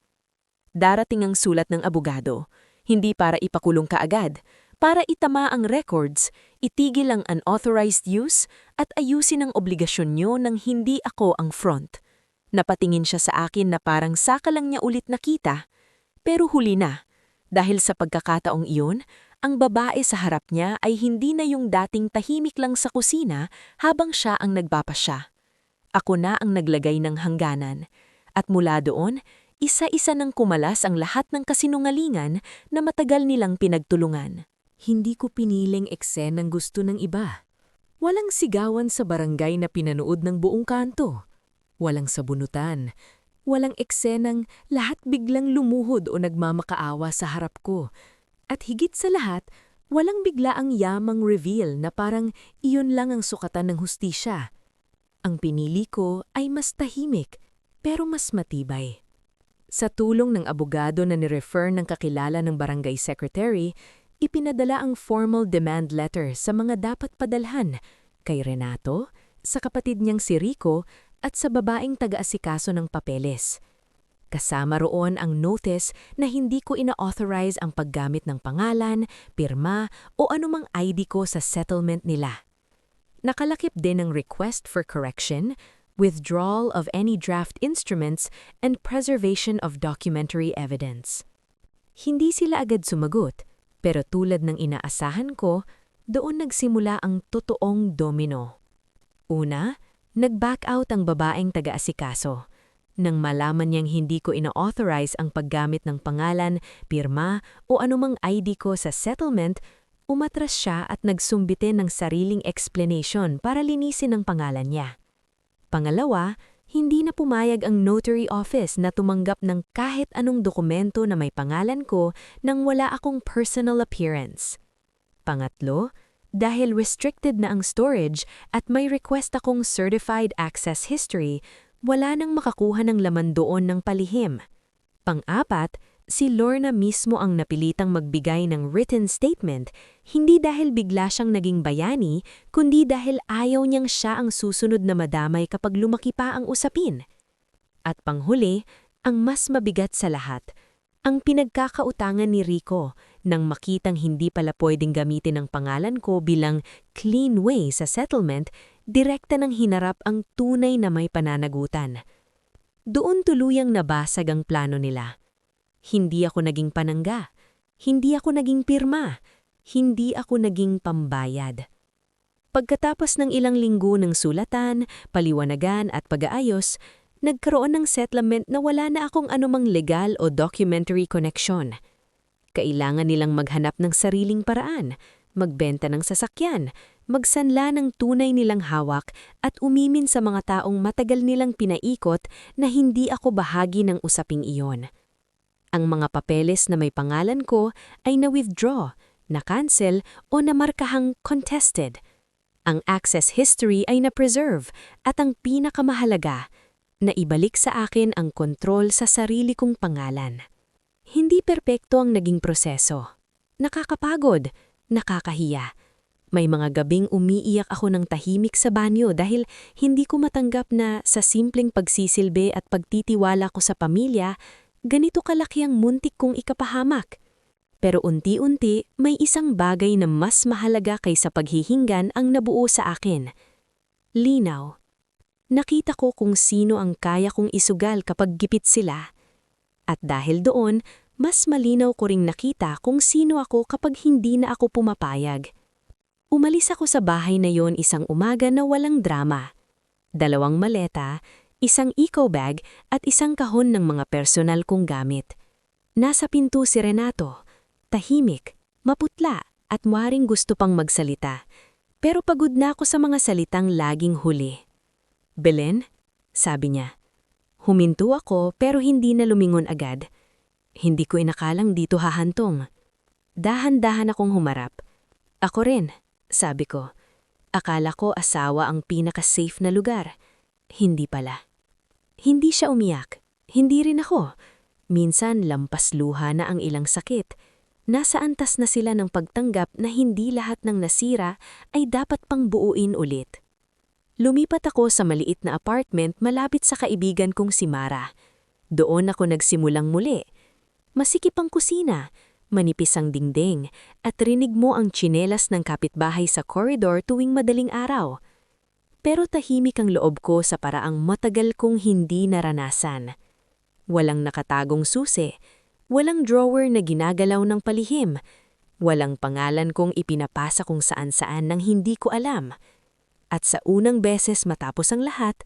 Darating ang sulat ng abogado, hindi para ipakulong ka agad, para itama ang records, itigil ang unauthorized use at ayusin ang obligasyon nyo nang hindi ako ang front. Napatingin siya sa akin na parang saka lang niya ulit nakita, pero huli na. Dahil sa pagkakataong iyon, ang babae sa harap niya ay hindi na yung dating tahimik lang sa kusina habang siya ang nagpapasya. Ako na ang naglagay ng hangganan. At mula doon, isa-isa nang kumalas ang lahat ng kasinungalingan na matagal nilang pinagtulungan. Hindi ko piniling eksenang gusto ng iba. Walang sigawan sa barangay na pinanood ng buong kanto. Walang sabunutan. Walang eksenang lahat biglang lumuhod o nagmamakaawa sa harap ko. At higit sa lahat, walang biglaang yamang reveal na parang iyon lang ang sukatan ng hustisya. Ang pinili ko ay mas tahimik, pero mas matibay. Sa tulong ng abogado na ni-refer ng kakilala ng barangay secretary, ipinadala ang formal demand letter sa mga dapat padalhan, kay Renato, sa kapatid niyang si Rico, at sa babaeng taga-asikaso ng papeles. Kasama roon ang notice na hindi ko ina-authorize ang paggamit ng pangalan, pirma o anumang ID ko sa settlement nila. Nakalakip din ang request for correction, withdrawal of any draft instruments, and preservation of documentary evidence. Hindi sila agad sumagot, pero tulad ng inaasahan ko, doon nagsimula ang totoong domino. Una, nag-back out ang babaeng taga-asikaso. Nang malaman niyang hindi ko ina-authorize ang paggamit ng pangalan, pirma o anumang ID ko sa settlement, umatras siya at nagsumbite ng sariling explanation para linisin ang pangalan niya. Pangalawa, hindi na pumayag ang notary office na tumanggap ng kahit anong dokumento na may pangalan ko nang wala akong personal appearance. Pangatlo, dahil restricted na ang storage at may request akong certified access history, wala nang makakuha ng laman doon ng palihim. Pang-apat, si Lorna mismo ang napilitang magbigay ng written statement, hindi dahil bigla siyang naging bayani, kundi dahil ayaw niyang siya ang susunod na madamay kapag lumaki pa ang usapin. At panghuli, ang mas mabigat sa lahat, ang pinagkakautangan ni Rico nang makitang hindi pala pwedeng gamitin ang pangalan ko bilang clean way sa settlement, direkta nang hinarap ang tunay na may pananagutan. Doon tuluyang nabasag ang plano nila. Hindi ako naging panangga, hindi ako naging pirma, hindi ako naging pambayad. Pagkatapos ng ilang linggo ng sulatan, paliwanagan at pag-aayos, nagkaroon ng settlement na wala na akong anumang legal o documentary connection. Kailangan nilang maghanap ng sariling paraan, magbenta ng sasakyan, magsanla ng tunay nilang hawak at umimin sa mga taong matagal nilang pinaikot na hindi ako bahagi ng usaping iyon. Ang mga papeles na may pangalan ko ay na-withdraw, na-cancel o namarkahang contested. Ang access history ay na-preserve at ang pinakamahalaga, na ibalik sa akin ang kontrol sa sarili kong pangalan. Hindi perpekto ang naging proseso. Nakakapagod, nakakahiya. May mga gabing umiiyak ako ng tahimik sa banyo dahil hindi ko matanggap na sa simpleng pagsisilbi at pagtitiwala ko sa pamilya, ganito kalaki ang muntik kong ikapahamak. Pero unti-unti, may isang bagay na mas mahalaga kaysa paghihinggan ang nabuo sa akin. Linaw. Nakita ko kung sino ang kaya kong isugal kapag gipit sila. At dahil doon, mas malinaw ko ring nakita kung sino ako kapag hindi na ako pumapayag. Umalis ako sa bahay na yon isang umaga na walang drama. 2 maleta, isang eco bag at isang kahon ng mga personal kong gamit. Nasa pinto si Renato, tahimik, maputla at maring gusto pang magsalita. Pero pagod na ako sa mga salitang laging huli. "Belen?" sabi niya. Huminto ako pero hindi na lumingon agad. Hindi ko inakalang dito hahantong. Dahan-dahan akong humarap. "Ako rin," sabi ko. Akala ko asawa ang pinaka-safe na lugar. Hindi pala. Hindi siya umiyak. Hindi rin ako. Minsan lampas luha na ang ilang sakit. Nasa antas na sila ng pagtanggap na hindi lahat ng nasira ay dapat pang buuin ulit. Lumipat ako sa maliit na apartment malapit sa kaibigan kong si Mara. Doon ako nagsimulang muli. Masikip ang kusina, manipis ang dingding, at rinig mo ang tsinelas ng kapitbahay sa koridor tuwing madaling araw. Pero tahimik ang loob ko sa paraang matagal kong hindi naranasan. Walang nakatagong susi, walang drawer na ginagalaw ng palihim, walang pangalan kong ipinapasa kung saan-saan nang hindi ko alam. At sa unang beses matapos ang lahat,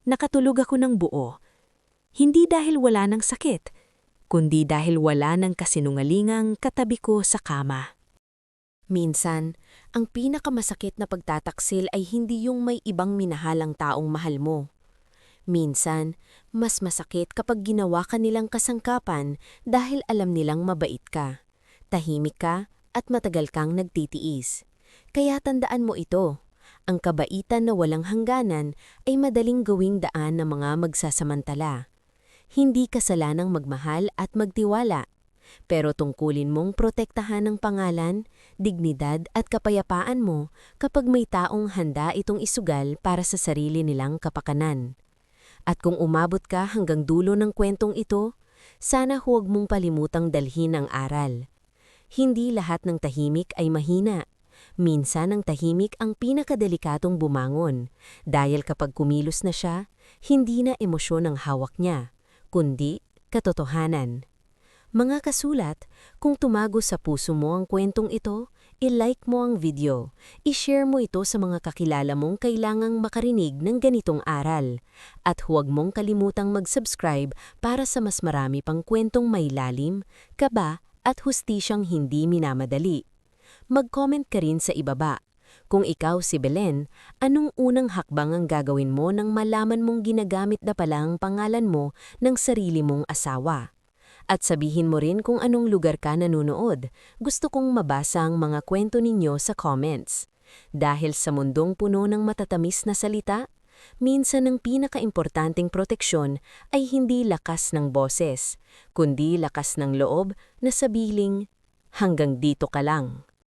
nakatulog ako ng buo. Hindi dahil wala ng sakit, kundi dahil wala ng kasinungalingang katabi ko sa kama. Minsan, ang pinakamasakit na pagtataksil ay hindi yung may ibang minahalang taong mahal mo. Minsan, mas masakit kapag ginawa ka nilang kasangkapan dahil alam nilang mabait ka, tahimik ka at matagal kang nagtitiis. Kaya tandaan mo ito, ang kabaitan na walang hangganan ay madaling gawing daan ng mga magsasamantala. Hindi kasalanang magmahal at magtiwala, pero tungkulin mong protektahan ang pangalan, dignidad at kapayapaan mo kapag may taong handa itong isugal para sa sarili nilang kapakanan. At kung umabot ka hanggang dulo ng kwentong ito, sana huwag mong kalimutang dalhin ang aral. Hindi lahat ng tahimik ay mahina. Minsan ang tahimik ang pinakadelikatong bumangon, dahil kapag kumilos na siya, hindi na emosyon ang hawak niya, kundi katotohanan. Mga kasulat, kung tumago sa puso mo ang kwentong ito, i-like mo ang video, i-share mo ito sa mga kakilala mong kailangang makarinig ng ganitong aral, at huwag mong kalimutang mag-subscribe para sa mas marami pang kwentong may lalim, kaba at hustisyang hindi minamadali. Mag-comment ka rin sa ibaba. Kung ikaw si Belen, anong unang hakbang ang gagawin mo nang malaman mong ginagamit na pala ang pangalan mo ng sarili mong asawa? At sabihin mo rin kung anong lugar ka nanonood. Gusto kong mabasa ang mga kwento ninyo sa comments. Dahil sa mundong puno ng matatamis na salita, minsan ang pinakaimportanteng proteksyon ay hindi lakas ng boses, kundi lakas ng loob na sabihin, hanggang dito ka lang.